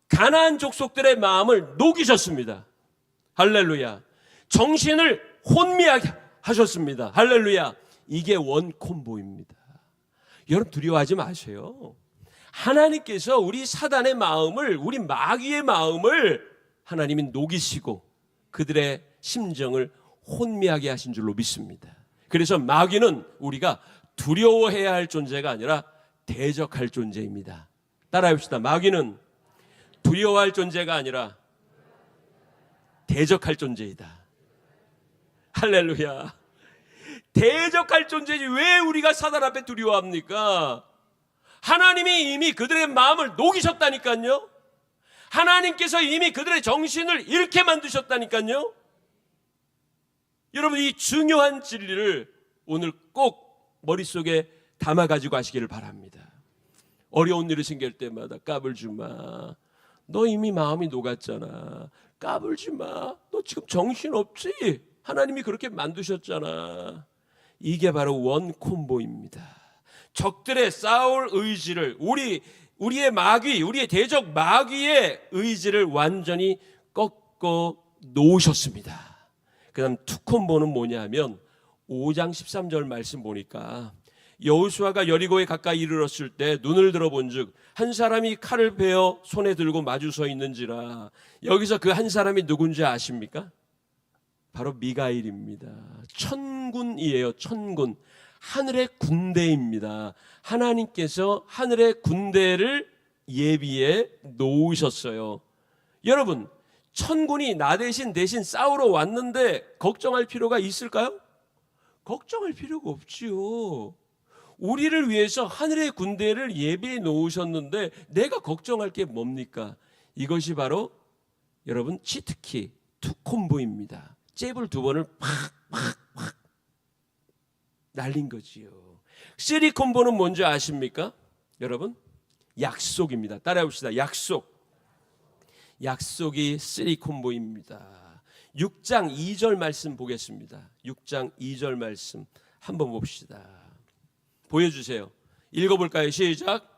가나안 족속들의 마음을 녹이셨습니다. 할렐루야. 정신을 혼미하게 하셨습니다. 할렐루야. 이게 원콤보입니다. 여러분 두려워하지 마세요. 하나님께서 우리 사단의 마음을, 우리 마귀의 마음을 하나님이 녹이시고 그들의 심정을 혼미하게 하신 줄로 믿습니다. 그래서 마귀는 우리가 두려워해야 할 존재가 아니라 대적할 존재입니다. 따라해봅시다. 마귀는 두려워할 존재가 아니라 대적할 존재이다. 할렐루야. 대적할 존재지 왜 우리가 사단 앞에 두려워합니까? 하나님이 이미 그들의 마음을 녹이셨다니까요. 하나님께서 이미 그들의 정신을 잃게 만드셨다니까요. 여러분 이 중요한 진리를 오늘 꼭 머릿속에 담아가지고 하시기를 바랍니다. 어려운 일이 생길 때마다 까불지 마. 너 이미 마음이 녹았잖아. 까불지 마. 너 지금 정신없지? 하나님이 그렇게 만드셨잖아. 이게 바로 원콤보입니다. 적들의 싸울 의지를, 우리의 마귀, 우리의 대적 마귀의 의지를 완전히 꺾어 놓으셨습니다. 그 다음 투콤보는 뭐냐면 5장 13절 말씀 보니까 여호수아가 여리고에 가까이 이르렀을 때 눈을 들어본즉 한 사람이 칼을 베어 손에 들고 마주 서 있는지라. 여기서 그 한 사람이 누군지 아십니까? 바로 미가일입니다. 천군이에요. 천군. 하늘의 군대입니다. 하나님께서 하늘의 군대를 예비해 놓으셨어요. 여러분, 천군이 나 대신 싸우러 왔는데 걱정할 필요가 있을까요? 걱정할 필요가 없지요. 우리를 위해서 하늘의 군대를 예비해 놓으셨는데 내가 걱정할 게 뭡니까? 이것이 바로 여러분 치트키 투콤보입니다. 잽을 두 번을 팍팍팍 날린 거지요. 쓰리콤보는 뭔지 아십니까? 여러분, 약속입니다. 따라해봅시다. 약속이 쓰리콤보입니다. 6장 2절 말씀 보겠습니다. 6장 2절 말씀 한번 봅시다. 보여주세요. 읽어볼까요? 시작.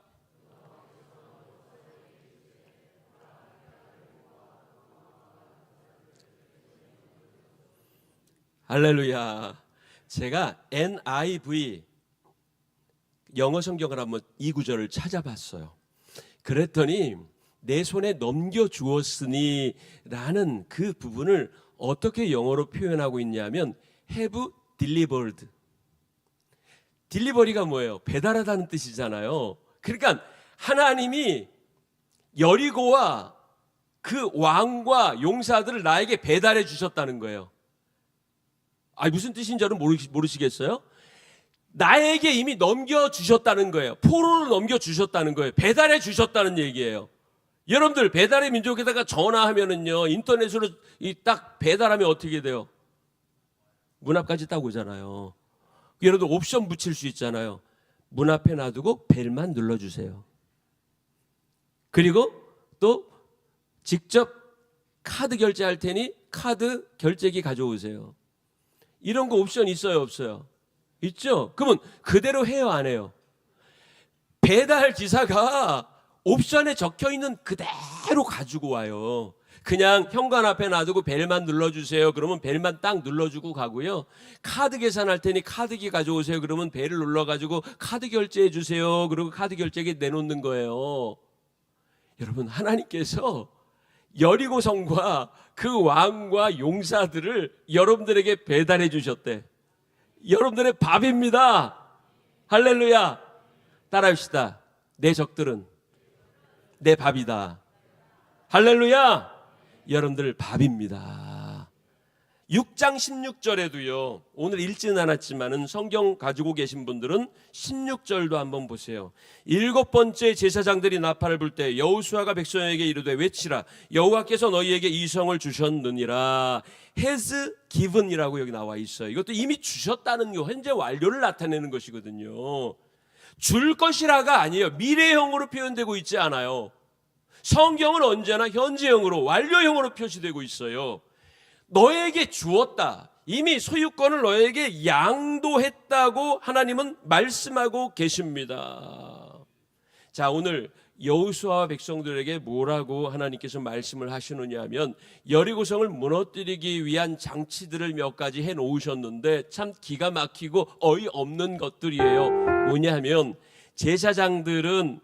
할렐루야. 제가 NIV 영어 성경을 한번 이 구절을 찾아봤어요. 그랬더니 내 손에 넘겨주었으니 라는 그 부분을 어떻게 영어로 표현하고 있냐면 have delivered. 딜리버리가 뭐예요? 배달하다는 뜻이잖아요. 그러니까 하나님이 여리고와 그 왕과 용사들을 나에게 배달해 주셨다는 거예요. 무슨 뜻인지는 모르시겠어요? 나에게 이미 넘겨주셨다는 거예요. 포로로 넘겨주셨다는 거예요. 배달해 주셨다는 얘기예요. 여러분들 배달의 민족에다가 전화하면은요, 인터넷으로 딱 배달하면 어떻게 돼요? 문 앞까지 딱 오잖아요. 여러분들 옵션 붙일 수 있잖아요. 문 앞에 놔두고 벨만 눌러주세요. 그리고 또 직접 카드 결제할 테니 카드 결제기 가져오세요. 이런 거 옵션 있어요, 없어요? 있죠? 그러면 그대로 해요, 안 해요? 배달 기사가 옵션에 적혀 있는 그대로 가지고 와요. 그냥 현관 앞에 놔두고 벨만 눌러주세요. 그러면 벨만 딱 눌러주고 가고요. 카드 계산할 테니 카드기 가져오세요. 그러면 벨을 눌러가지고 카드 결제해 주세요. 그리고 카드 결제기 내놓는 거예요. 여러분, 하나님께서 여리고성과 그 왕과 용사들을 여러분들에게 배달해 주셨대. 여러분들의 밥입니다. 할렐루야. 따라합시다. 내 적들은 내 밥이다. 할렐루야. 여러분들 밥입니다. 6장 16절에도요. 오늘 읽지는 않았지만은 성경 가지고 계신 분들은 16절도 한번 보세요. 7번째 제사장들이 나팔을 불 때 여호수아가 백성에게 이르되 외치라. 여호와께서 너희에게 이 성을 주셨느니라. has given이라고 여기 나와 있어요. 이것도 이미 주셨다는 거, 현재 완료를 나타내는 것이거든요. 줄 것이라가 아니에요. 미래형으로 표현되고 있지 않아요. 성경은 언제나 현재형으로, 완료형으로 표시되고 있어요. 너에게 주었다. 이미 소유권을 너에게 양도했다고 하나님은 말씀하고 계십니다. 자, 오늘 여호수아와 백성들에게 뭐라고 하나님께서 말씀을 하시느냐 하면 여리고성을 무너뜨리기 위한 장치들을 몇 가지 해놓으셨는데 참 기가 막히고 어이없는 것들이에요. 뭐냐 하면 제사장들은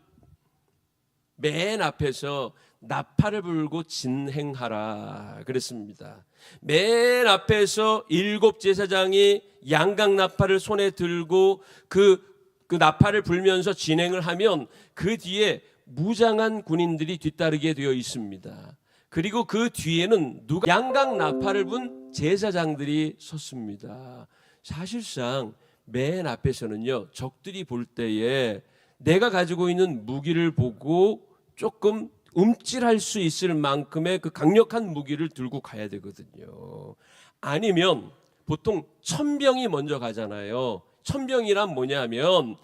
맨 앞에서 나팔을 불고 진행하라 그랬습니다. 맨 앞에서 7 제사장이 양각 나팔을 손에 들고 그 나팔을 불면서 진행을 하면 그 뒤에 무장한 군인들이 뒤따르게 되어 있습니다. 그리고 그 뒤에는 양각 나팔을 분 제사장들이 섰습니다. 사실상 맨 앞에서는요, 적들이 볼 때에 내가 가지고 있는 무기를 보고 조금 움찔할 수 있을 만큼의 그 강력한 무기를 들고 가야 되거든요. 아니면 보통 천병이 먼저 가잖아요. 천병이란 뭐냐면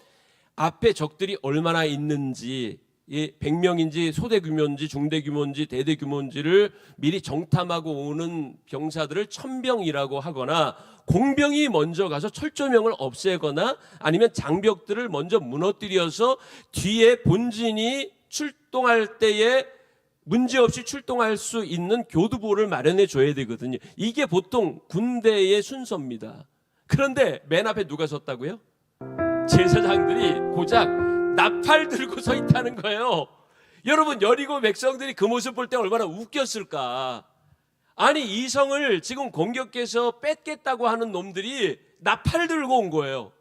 앞에 적들이 얼마나 있는지 이 100명인지 소대 규모인지 중대 규모인지 대대 규모인지를 미리 정탐하고 오는 병사들을 천병이라고 하거나, 공병이 먼저 가서 철조명을 없애거나 아니면 장벽들을 먼저 무너뜨려서 뒤에 본진이 출동할 때에 문제없이 출동할 수 있는 교두보를 마련해 줘야 되거든요. 이게 보통 군대의 순서입니다. 그런데 맨 앞에 누가 섰다고요? 제사장들이 고작 나팔 들고 서 있다는 거예요. 여러분, 여리고 백성들이 그 모습 볼 때 얼마나 웃겼을까. 아니, 이 성을 지금 공격해서 뺏겠다고 하는 놈들이 나팔 들고 온 거예요.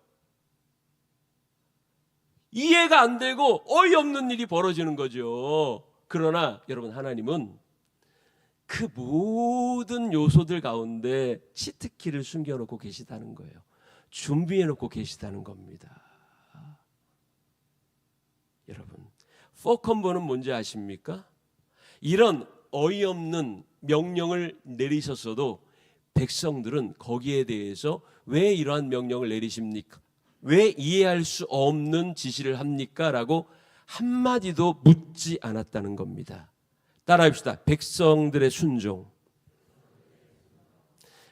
이해가 안 되고 어이없는 일이 벌어지는 거죠. 그러나 여러분, 하나님은 그 모든 요소들 가운데 치트키를 숨겨놓고 계시다는 거예요. 준비해놓고 계시다는 겁니다. 여러분, 포컨버는 뭔지 아십니까? 이런 어이없는 명령을 내리셨어도 백성들은 거기에 대해서 왜 이러한 명령을 내리십니까? 왜 이해할 수 없는 지시를 합니까? 라고 한마디도 묻지 않았다는 겁니다. 따라합시다. 백성들의 순종.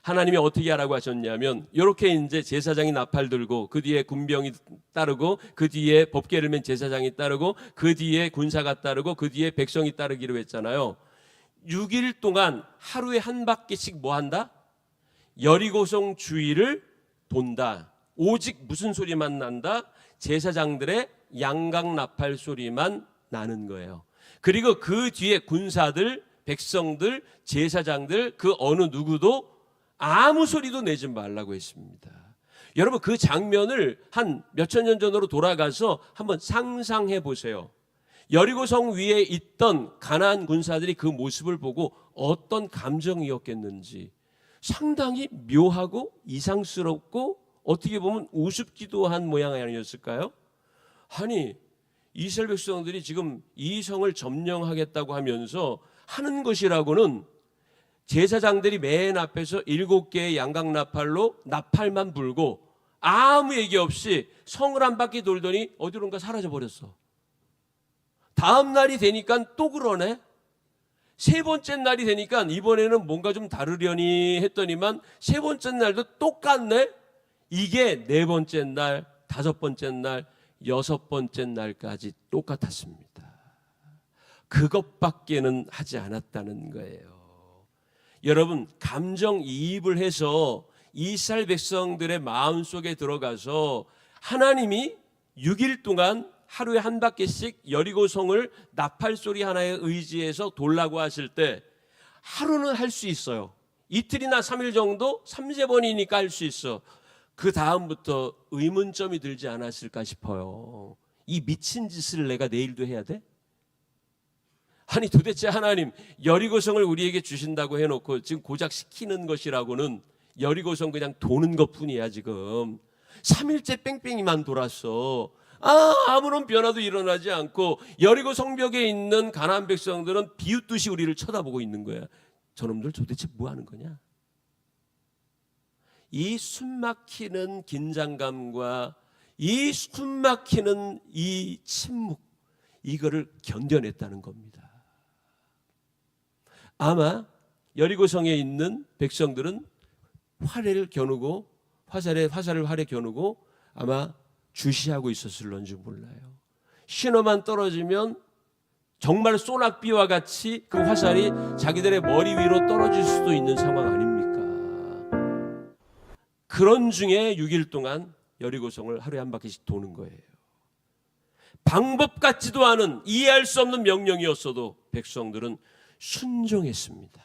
하나님이 어떻게 하라고 하셨냐면, 이렇게 이제 제사장이 나팔 들고 그 뒤에 군병이 따르고 그 뒤에 법궤를 맨 제사장이 따르고 그 뒤에 군사가 따르고 그 뒤에 백성이 따르기로 했잖아요. 6일 동안 하루에 한 바퀴씩 뭐 한다? 여리고성 주위를 돈다. 오직 무슨 소리만 난다? 제사장들의 양각 나팔 소리만 나는 거예요. 그리고 그 뒤에 군사들, 백성들, 제사장들, 그 어느 누구도 아무 소리도 내지 말라고 했습니다. 여러분, 그 장면을 한 몇천 년 전으로 돌아가서 한번 상상해 보세요. 여리고성 위에 있던 가나안 군사들이 그 모습을 보고 어떤 감정이었겠는지. 상당히 묘하고 이상스럽고 어떻게 보면 우습기도 한 모양 아니었을까요? 아니, 이스라엘 백성들이 지금 이 성을 점령하겠다고 하면서 하는 것이라고는 제사장들이 맨 앞에서 7개의 양각 나팔로 나팔만 불고 아무 얘기 없이 성을 한 바퀴 돌더니 어디론가 사라져 버렸어. 다음 날이 되니까 또 그러네. 세 번째 날이 되니까 이번에는 뭔가 좀 다르려니 했더니만 세 번째 날도 똑같네. 이게 네 번째 날, 다섯 번째 날, 여섯 번째 날까지 똑같았습니다. 그것밖에는 하지 않았다는 거예요. 여러분, 감정이입을 해서 이스라엘 백성들의 마음속에 들어가서 하나님이 6일 동안 하루에 한 바퀴씩 여리고성을 나팔 소리 하나에 의지해서 돌라고 하실 때 하루는 할 수 있어요. 이틀이나 3일 정도 3-4번이니까 할 수 있어. 그 다음부터 의문점이 들지 않았을까 싶어요. 이 미친 짓을 내가 내일도 해야 돼? 아니, 도대체 하나님 여리고성을 우리에게 주신다고 해놓고 지금 고작 시키는 것이라고는 여리고성 그냥 도는 것뿐이야. 지금 3일째 뺑뺑이만 돌았어. 아무런 변화도 일어나지 않고 여리고 성벽에 있는 가나안 백성들은 비웃듯이 우리를 쳐다보고 있는 거야. 저놈들 도대체 뭐 하는 거냐? 이 숨막히는 긴장감과 이 숨막히는 이 침묵, 이거를 견뎌냈다는 겁니다. 아마 여리고성에 있는 백성들은 화살을 활에 겨누고 아마 주시하고 있었을런지 몰라요. 신호만 떨어지면 정말 소낙비와 같이 그 화살이 자기들의 머리 위로 떨어질 수도 있는 상황 아닙니까? 그런 중에 6일 동안 여리고성을 하루에 한 바퀴씩 도는 거예요. 방법 같지도 않은, 이해할 수 없는 명령이었어도 백성들은 순종했습니다.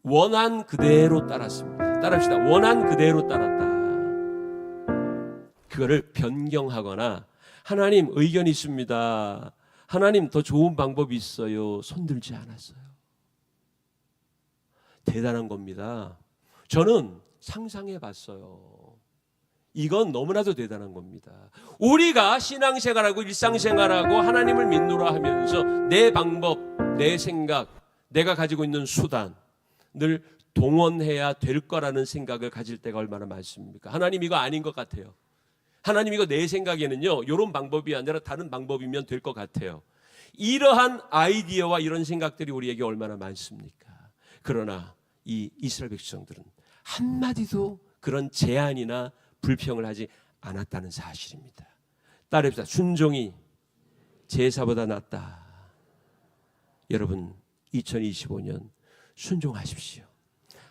원한 그대로 따랐습니다. 따라합시다. 원한 그대로 따랐다. 그거를 변경하거나 하나님 의견이 있습니다, 하나님 더 좋은 방법이 있어요, 손들지 않았어요. 대단한 겁니다. 저는 상상해 봤어요. 이건 너무나도 대단한 겁니다. 우리가 신앙생활하고 일상생활하고 하나님을 믿노라 하면서 내 방법, 내 생각, 내가 가지고 있는 수단 늘 동원해야 될 거라는 생각을 가질 때가 얼마나 많습니까? 하나님 이거 아닌 것 같아요. 하나님 이거 내 생각에는요 이런 방법이 아니라 다른 방법이면 될 것 같아요. 이러한 아이디어와 이런 생각들이 우리에게 얼마나 많습니까? 그러나 이 이스라엘 백성들은 한마디도 그런 제한이나 불평을 하지 않았다는 사실입니다. 따릅시다. 순종이 제사보다 낫다. 여러분 2025년 순종하십시오.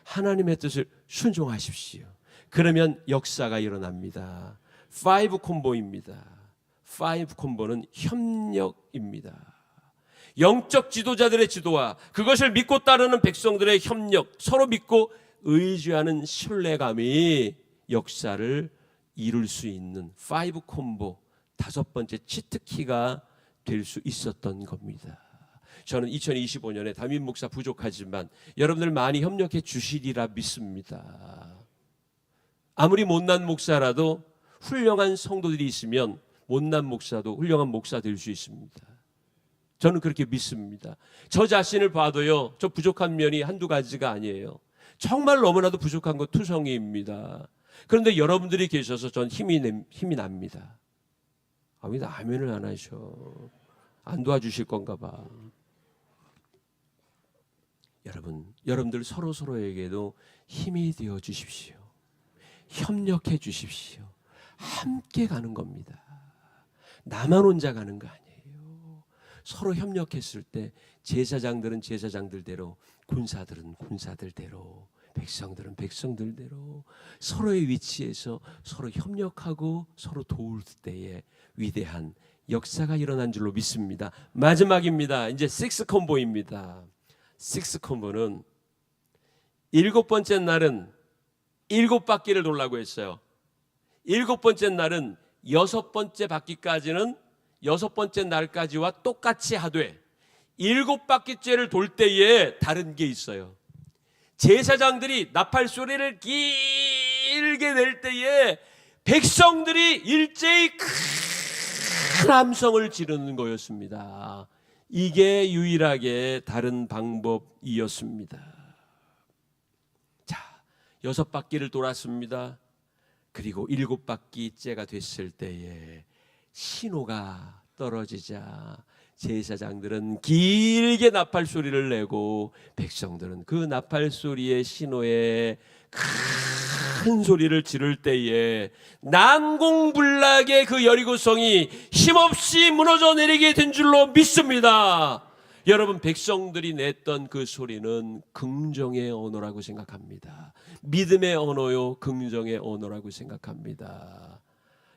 하나님의 뜻을 순종하십시오. 그러면 역사가 일어납니다. 5 콤보입니다. 5 콤보는 협력입니다. 영적 지도자들의 지도와 그것을 믿고 따르는 백성들의 협력, 서로 믿고 의지하는 신뢰감이 역사를 이룰 수 있는 5 콤보, 5번째 치트키가 될 수 있었던 겁니다. 저는 2025년에 담임 목사 부족하지만 여러분들 많이 협력해 주시리라 믿습니다. 아무리 못난 목사라도 훌륭한 성도들이 있으면 못난 목사도 훌륭한 목사 될 수 있습니다. 저는 그렇게 믿습니다. 저 자신을 봐도요, 저 부족한 면이 한두 가지가 아니에요. 정말 너무나도 부족한 것 투성이입니다. 그런데 여러분들이 계셔서 전 힘이 납니다. 왜 아멘을 안 하셔? 안 도와주실 건가 봐. 여러분들 서로에게도 힘이 되어 주십시오. 협력해 주십시오. 함께 가는 겁니다. 나만 혼자 가는 거 아니에요. 서로 협력했을 때 제사장들은 제사장들대로, 군사들은 군사들대로, 백성들은 백성들대로 서로의 위치에서 서로 협력하고 서로 도울 때에 위대한 역사가 일어난 줄로 믿습니다. 마지막입니다. 이제 6 콤보입니다. 6 콤보는 7번째 날은 7바퀴를 돌라고 했어요. 7번째 날은 6번째 바퀴까지는 6번째 날까지와 똑같이 하되 7바퀴째를 돌 때에 다른 게 있어요. 제사장들이 나팔 소리를 길게 낼 때에 백성들이 일제히 큰 함성을 지르는 거였습니다. 이게 유일하게 다른 방법이었습니다. 자, 6바퀴를 돌았습니다. 그리고 7바퀴째가 됐을 때에 신호가 떨어지자 제사장들은 길게 나팔 소리를 내고 백성들은 그 나팔 소리의 신호에 큰 소리를 지를 때에 난공불락의 그 여리고성이 힘없이 무너져 내리게 된 줄로 믿습니다. 여러분, 백성들이 냈던 그 소리는 긍정의 언어라고 생각합니다. 믿음의 언어요, 긍정의 언어라고 생각합니다.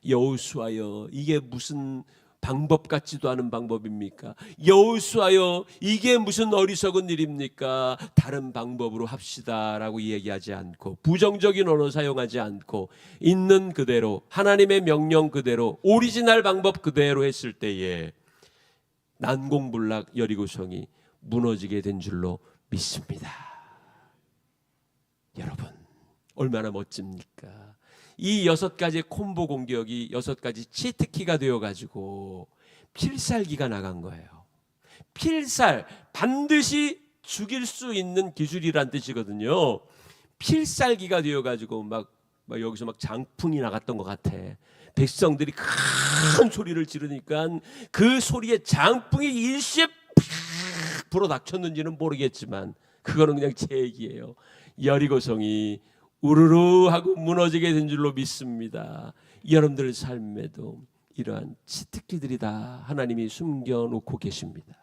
여호수아여, 이게 무슨 방법 같지도 않은 방법입니까? 여호수아여, 이게 무슨 어리석은 일입니까? 다른 방법으로 합시다라고 얘기하지 않고, 부정적인 언어 사용하지 않고, 있는 그대로 하나님의 명령 그대로 오리지널 방법 그대로 했을 때에 난공불락 여리고성이 무너지게 된 줄로 믿습니다. 여러분, 얼마나 멋집니까? 이 6가지의 콤보 공격이 6가지 치트키가 되어가지고 필살기가 나간 거예요. 필살, 반드시 죽일 수 있는 기술이란 뜻이거든요. 필살기가 되어가지고 막 여기서 막 장풍이 나갔던 것 같아. 백성들이 큰 소리를 지르니까 그 소리에 장풍이 일시에 팍 불어닥쳤는지는 모르겠지만 그거는 그냥 제 얘기예요. 여리고성이 우르르 하고 무너지게 된 줄로 믿습니다. 여러분들 삶에도 이러한 치트키들이 다 하나님이 숨겨놓고 계십니다.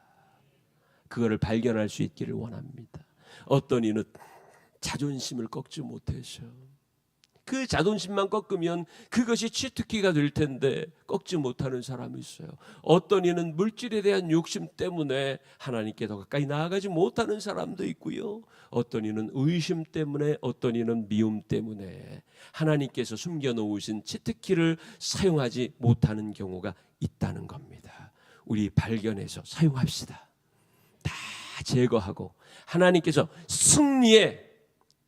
그거를 발견할 수 있기를 원합니다. 어떤 이는 자존심을 꺾지 못해서 그 자존심만 꺾으면 그것이 치트키가 될 텐데 꺾지 못하는 사람이 있어요. 어떤 이는 물질에 대한 욕심 때문에 하나님께 더 가까이 나아가지 못하는 사람도 있고요. 어떤 이는 의심 때문에, 어떤 이는 미움 때문에 하나님께서 숨겨놓으신 치트키를 사용하지 못하는 경우가 있다는 겁니다. 우리 발견해서 사용합시다. 다 제거하고 하나님께서 승리의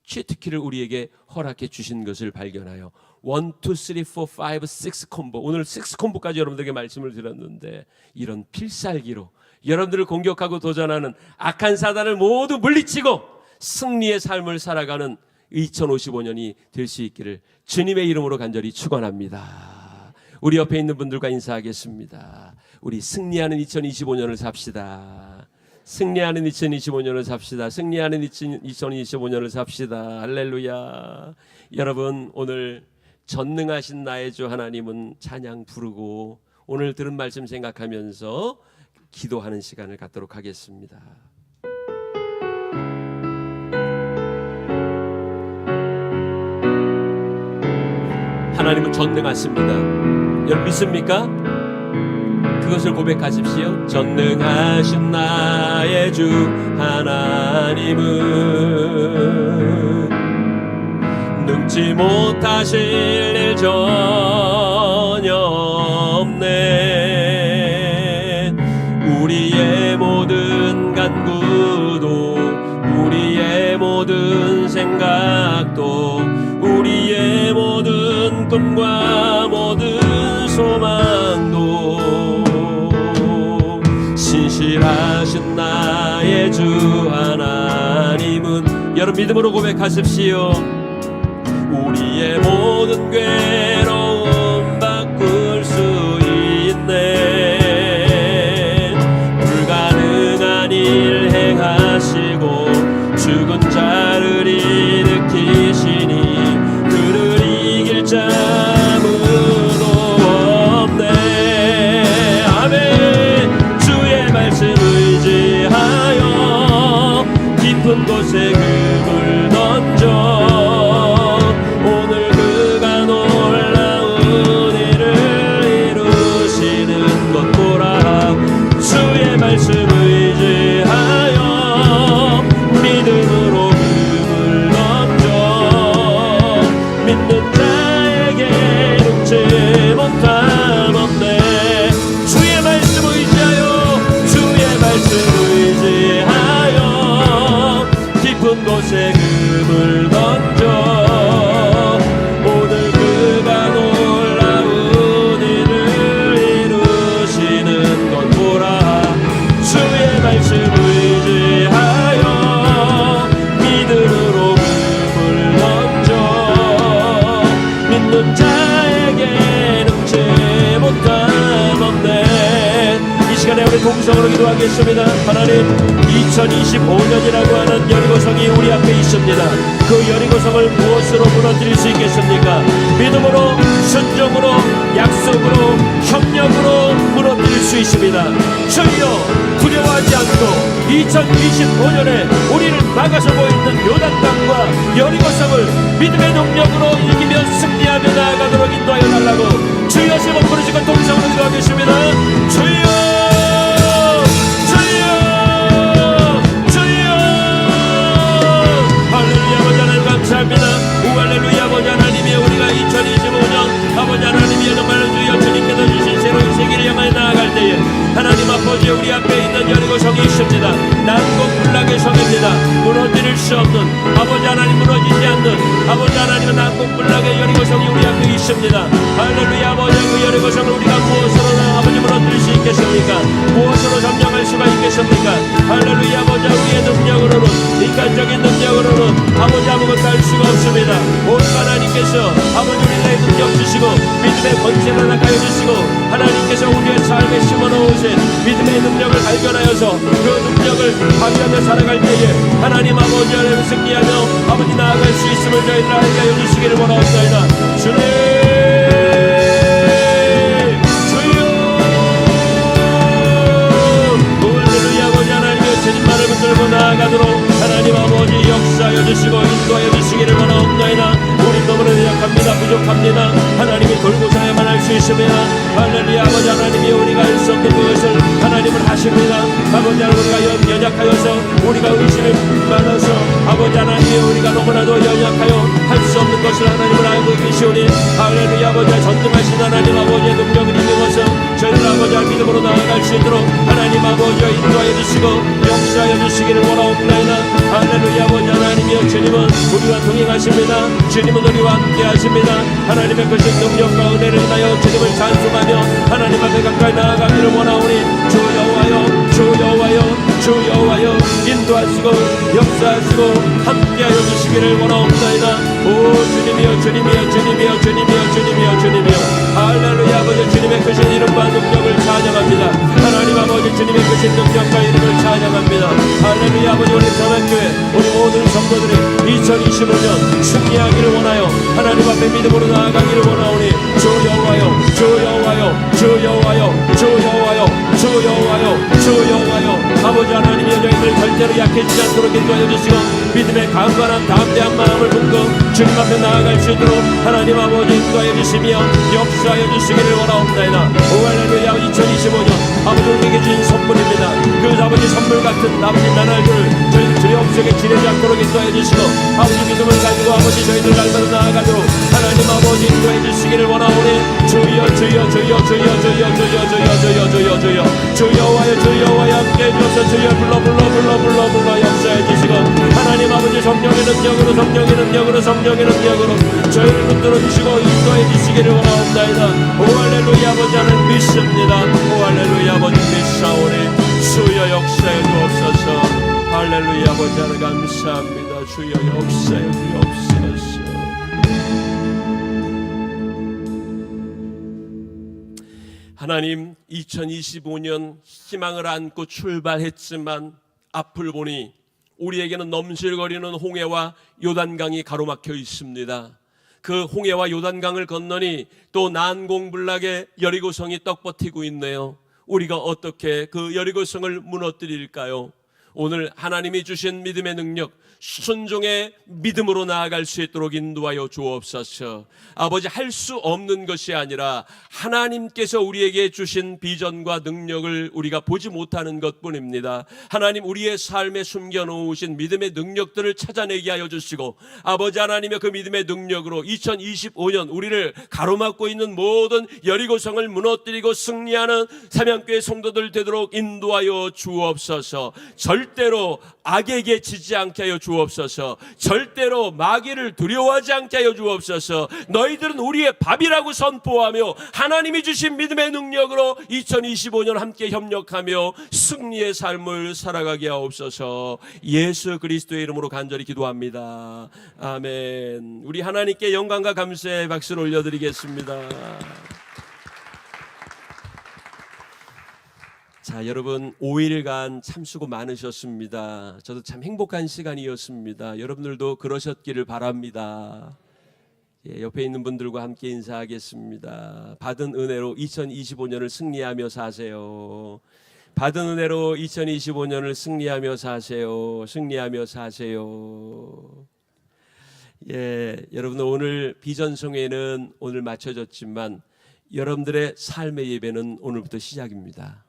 치트키를 우리에게 허락해 주신 것을 발견하여 1, 2, 3, 4, 5, 6 콤보, 오늘 6 콤보까지 여러분들에게 말씀을 드렸는데 이런 필살기로 여러분들을 공격하고 도전하는 악한 사단을 모두 물리치고 승리의 삶을 살아가는 2055년이 될 수 있기를 주님의 이름으로 간절히 축원합니다. 우리 옆에 있는 분들과 인사하겠습니다. 우리 승리하는 2025년을 삽시다. 승리하는 2025년을 삽시다. 승리하는 2025년을 삽시다. 할렐루야. 여러분, 오늘 전능하신 나의 주 하나님은 찬양 부르고 오늘 들은 말씀 생각하면서 기도하는 시간을 갖도록 하겠습니다. 하나님은 전능하십니다. 여러분 믿습니까? 그것을 고백하십시오. 전능하신 나의 주 하나님은 능치 못하실 일 전혀 없네. 우리의 모든 간구도 우리의 모든 생각도 우리의 모든 꿈과 모든 소망도 신실하신 나의 주 하나님은 여러분 믿음으로 고백하십시오. 우리의 모든 괴로움 바꿀 수 있네. 불가능한 일 행하시고 죽은 자를 일으키시니 그를 이길 자 아무도 없네. 아멘. 주의 말씀 의지하여 깊은 곳에 금을 던져 오늘 그가 놀라운 일을 이루시는 것 보라. 주의 말씀 의지하여 믿음으로 금을 던져 믿는 자에게 능치 못함 없네. 주의 말씀 의지하여 주의 말씀 의지하여 깊은 곳에 금을 던져 오늘 그가 놀라운 일을 이루시는 것 보라. 주의 말씀 의지하여 믿음으로 금을 던져 믿는 자에게 능치 못함 없네. 이 시간에 우리 동성으로 기도하겠습니다. 하나님, 2025년이라고 하는 여리고성이 우리 앞에 있습니다. 그 여리고성을 무엇으로 무너뜨릴 수 있겠습니까? 믿음으로, 순종으로, 약속으로, 협력으로 무너뜨릴 수 있습니다. 주여, 두려워하지 않고 2025년에 우리를 막아서고 있는 요단강과 여리고성을 믿음의 능력으로 이기며 승리하며 나아가도록 인도하여 달라고 주여 세번 부르시고 동성으로 기도하겠습니다. 주여, 주여, 주여. 할렐루야. 아버지 하나님 감사합니다. 오 할렐루야. 아버지 하나님이 우리가 2025년 아버지 하나님이 정말로 주여 주님께서 주신 새로운 세계를 향하여 나아갈 때에 하나님 아버지 우리 앞에 있는 여리고성이 있습니다. 난공불락의 성입니다. 무너뜨릴 수 없는 아버지 하나님 무너지지 않는 아버지 하나님은 난공불락의 여리고성이 우리 앞에 있습니다. 할렐루야. 아버지 그 여리고성을 우리가 무엇으로 아버지 무너뜨릴 수 있겠습니까? 무엇으로 점령할 수가 있겠습니까? 할렐루야. 아버지 우리의 능력으로는 인간적인 능력으로는 아버지 아무것도 할 수가 없습니다. 오늘 하나님께서 아버지 우리의 능력 주시고 믿음의 권세를 나가여 주시고 하나님께서 우리의 삶에 심어놓으신 믿음의 능력을 발견하여서 그 능력을 발휘하며 살아갈 때에 하나님 아버지 하나님 승리하며 아버지 나아갈 수 있음을 저희들 알게 하여 주시기를 원하옵나이다. 주님, 주여, 할렐루야. 아버지 하나님의 주님만을 붙들고 나아가도록 하나님 아버지 역사하여 주시고 인도하여 주시기를 원하옵나이다. 우리 너무나 연약합니다. 부족합니다. 하나님이 돌고 서야만 할 수 있습니다. 할렐루야. 아버지 하나님이 우리가 할 수 없는 것을 하나님은 하십니다. 아버지 하나님 우리가 연약하여서 우리가 의심이 많아서 아버지 하나님이 우리가 너무나도 연약하여 할 수 없는 것을 하나님을 알고 계시오니 할렐루야. 아버지 전능하신 하나님 아버지의 능력을 입어서 저희들 아버지와 믿음으로 나아갈 수 있도록 하나님 아버지와 인도하여 주시고 역사하여 주시기를 원하옵나이다. 할렐루야. 아버지 하나님이여 주님은 우리와 동행하십니다. 주님은 우리와 함께 하십니다. 하나님의 그 능력과 은혜를 인하여 주님을 찬송하며 하나님 앞에 가까이 나아가기를 원하오니 주 여호와여, 주 여호와여, 주 여호와여 인도하시옵소서. 역사하시고 함께하여 주시기를 원하옵나이다. 오 주님이여 주님이여 주님이여 주님이여 주님이여 주님이여 할렐루야. 아버지 주님의 크신 이름과 능력을 찬양합니다. 하나님 아버지 주님의 크신 능력과 이름을 찬양합니다. 할렐루야. 아버지 우리 전환교회 우리 모든 성도들이 2025년 승리하기를 원하여 하나님 앞에 믿음으로 나아가기를 원하오니 주 여호와여 주 여호와여 주 여호와여 주 여호와여 주 여호와여 주 여호와여 아버지 하나님의 저희들 절대로 약해지지 않도록 인도하여 주시고 믿음의 강건한 담대한 마음을 품고 주님 앞에 나아갈 수 있도록 하나님 아버지 인도하여 주시며 역사하여 주시기를 원하옵나이다. 오 할렐루야. 2025년 아버지 우리에게 주신 선물입니다. 그 아버지 선물 같은 아버지 나날들을 저희 주의 업속에 지내지 않도록 인도하여 주시고 아버지 믿음을 가지고 아버지 저희들 날마다 나아가도록 하나님 아버지 인도해 주시기를 원하오니 주여 주여 주여 주여 주여 주여 주여 주여 주여 주여 주여와여 주여와여 함께 해주셔서 주여 불러 역사해 주시고 하나님 아버지 성령의 능력으로 성령의 능력으로 저희를 붙들어 주시고 인도해 주시기를 원하옵나이다. 오 할렐루야. 아버지 하나님 믿습니다. 오 할렐루야. 아버지 믿사오니 주여 역사해 주옵소서. 할렐루야. 아버지 하나님 감사합니다. 주여 역사해 주옵소서. 하나님 2025년 희망을 안고 출발했지만 앞을 보니 우리에게는 넘실거리는 홍해와 요단강이 가로막혀 있습니다. 그 홍해와 요단강을 건너니 또 난공불락의 여리고성이 떡버티고 있네요. 우리가 어떻게 그 여리고성을 무너뜨릴까요? 오늘 하나님이 주신 믿음의 능력, 순종의 믿음으로 나아갈 수 있도록 인도하여 주옵소서. 아버지 할 수 없는 것이 아니라 하나님께서 우리에게 주신 비전과 능력을 우리가 보지 못하는 것뿐입니다. 하나님 우리의 삶에 숨겨놓으신 믿음의 능력들을 찾아내게 하여 주시고 아버지 하나님의 그 믿음의 능력으로 2025년 우리를 가로막고 있는 모든 여리고성을 무너뜨리고 승리하는 삼양교회 성도들 되도록 인도하여 주옵소서. 절대로 악에게 지지 않게 하여 주옵소서. 절대로 마귀를 두려워하지 않게 하여 주옵소서. 너희들은 우리의 밥이라고 선포하며 하나님이 주신 믿음의 능력으로 2025년 함께 협력하며 승리의 삶을 살아가게 하옵소서. 예수 그리스도의 이름으로 간절히 기도합니다. 아멘. 우리 하나님께 영광과 감사의 박수를 올려드리겠습니다. 자, 여러분 5일간 참 수고 많으셨습니다. 저도 참 행복한 시간이었습니다. 여러분들도 그러셨기를 바랍니다. 옆에 있는 분들과 함께 인사하겠습니다. 받은 은혜로 2025년을 승리하며 사세요. 받은 은혜로 2025년을 승리하며 사세요. 승리하며 사세요. 여러분 오늘 비전송회는 오늘 마쳐졌지만 여러분들의 삶의 예배는 오늘부터 시작입니다.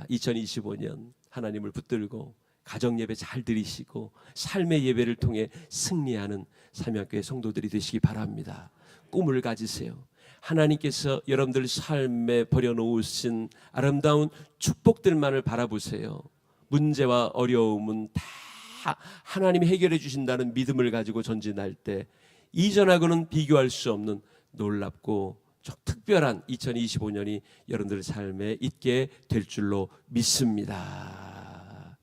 2025년 하나님을 붙들고 가정 예배 잘 드리시고 삶의 예배를 통해 승리하는 삼양교회 성도들이 되시기 바랍니다. 꿈을 가지세요. 하나님께서 여러분들 삶에 버려놓으신 아름다운 축복들만을 바라보세요. 문제와 어려움은 다 하나님이 해결해 주신다는 믿음을 가지고 전진할 때 이전하고는 비교할 수 없는 놀랍고 특별한 2025년이 여러분들 삶에 있게 될 줄로 믿습니다.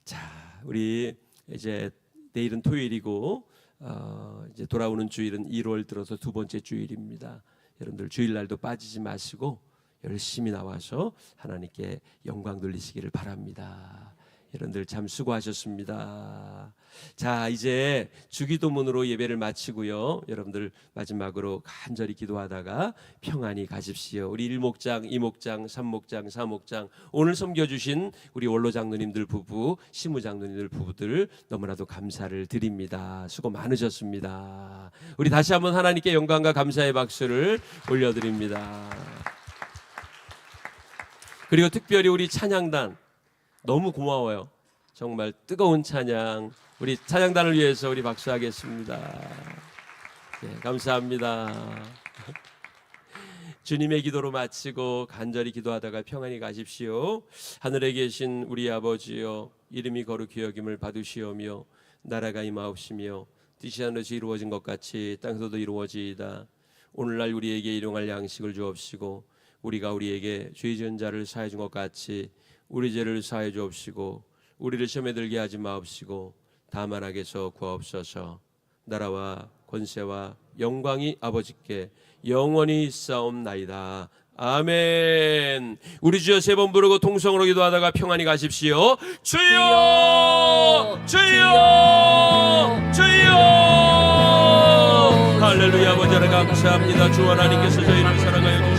자, 우리 이제 내일은 토요일이고 이제 돌아오는 주일은 1월 들어서 두 번째 주일입니다. 여러분들 주일날도 빠지지 마시고 열심히 나와서 하나님께 영광 돌리시기를 바랍니다. 여러분들 참 수고하셨습니다. 자, 이제 주기도문으로 예배를 마치고요. 여러분들 마지막으로 간절히 기도하다가 평안히 가십시오. 우리 1목장, 2목장, 3목장, 4목장 오늘 섬겨주신 우리 원로장로님들 부부, 시무장로님들 부부들 너무나도 감사를 드립니다. 수고 많으셨습니다. 우리 다시 한번 하나님께 영광과 감사의 박수를 올려드립니다. 그리고 특별히 우리 찬양단 너무 고마워요. 정말 뜨거운 찬양. 우리 찬양단을 위해서 우리 박수하겠습니다. 감사합니다. 주님의 기도로 마치고 간절히 기도하다가 평안히 가십시오. 하늘에 계신 우리 아버지여, 이름이 거룩히 여김을 받으시오며 나라가 임하옵시며 뜻이 하늘에서 이루어진 것 같이 땅에서도 이루어지이다. 오늘날 우리에게 일용할 양식을 주옵시고 우리가 우리에게 죄 지은 자를 사해 준 것 같이 우리 죄를 사해 주옵시고 우리를 시험에 들게 하지 마옵시고 다만 악에서 구하옵소서. 나라와 권세와 영광이 아버지께 영원히 있사옵나이다. 아멘. 우리 주여 세 번 부르고 통성으로 기도하다가 평안히 가십시오. 주여, 주여, 주여. 할렐루야. 아버지 하나님 감사합니다. 주 하나님께서 저희를 사랑하여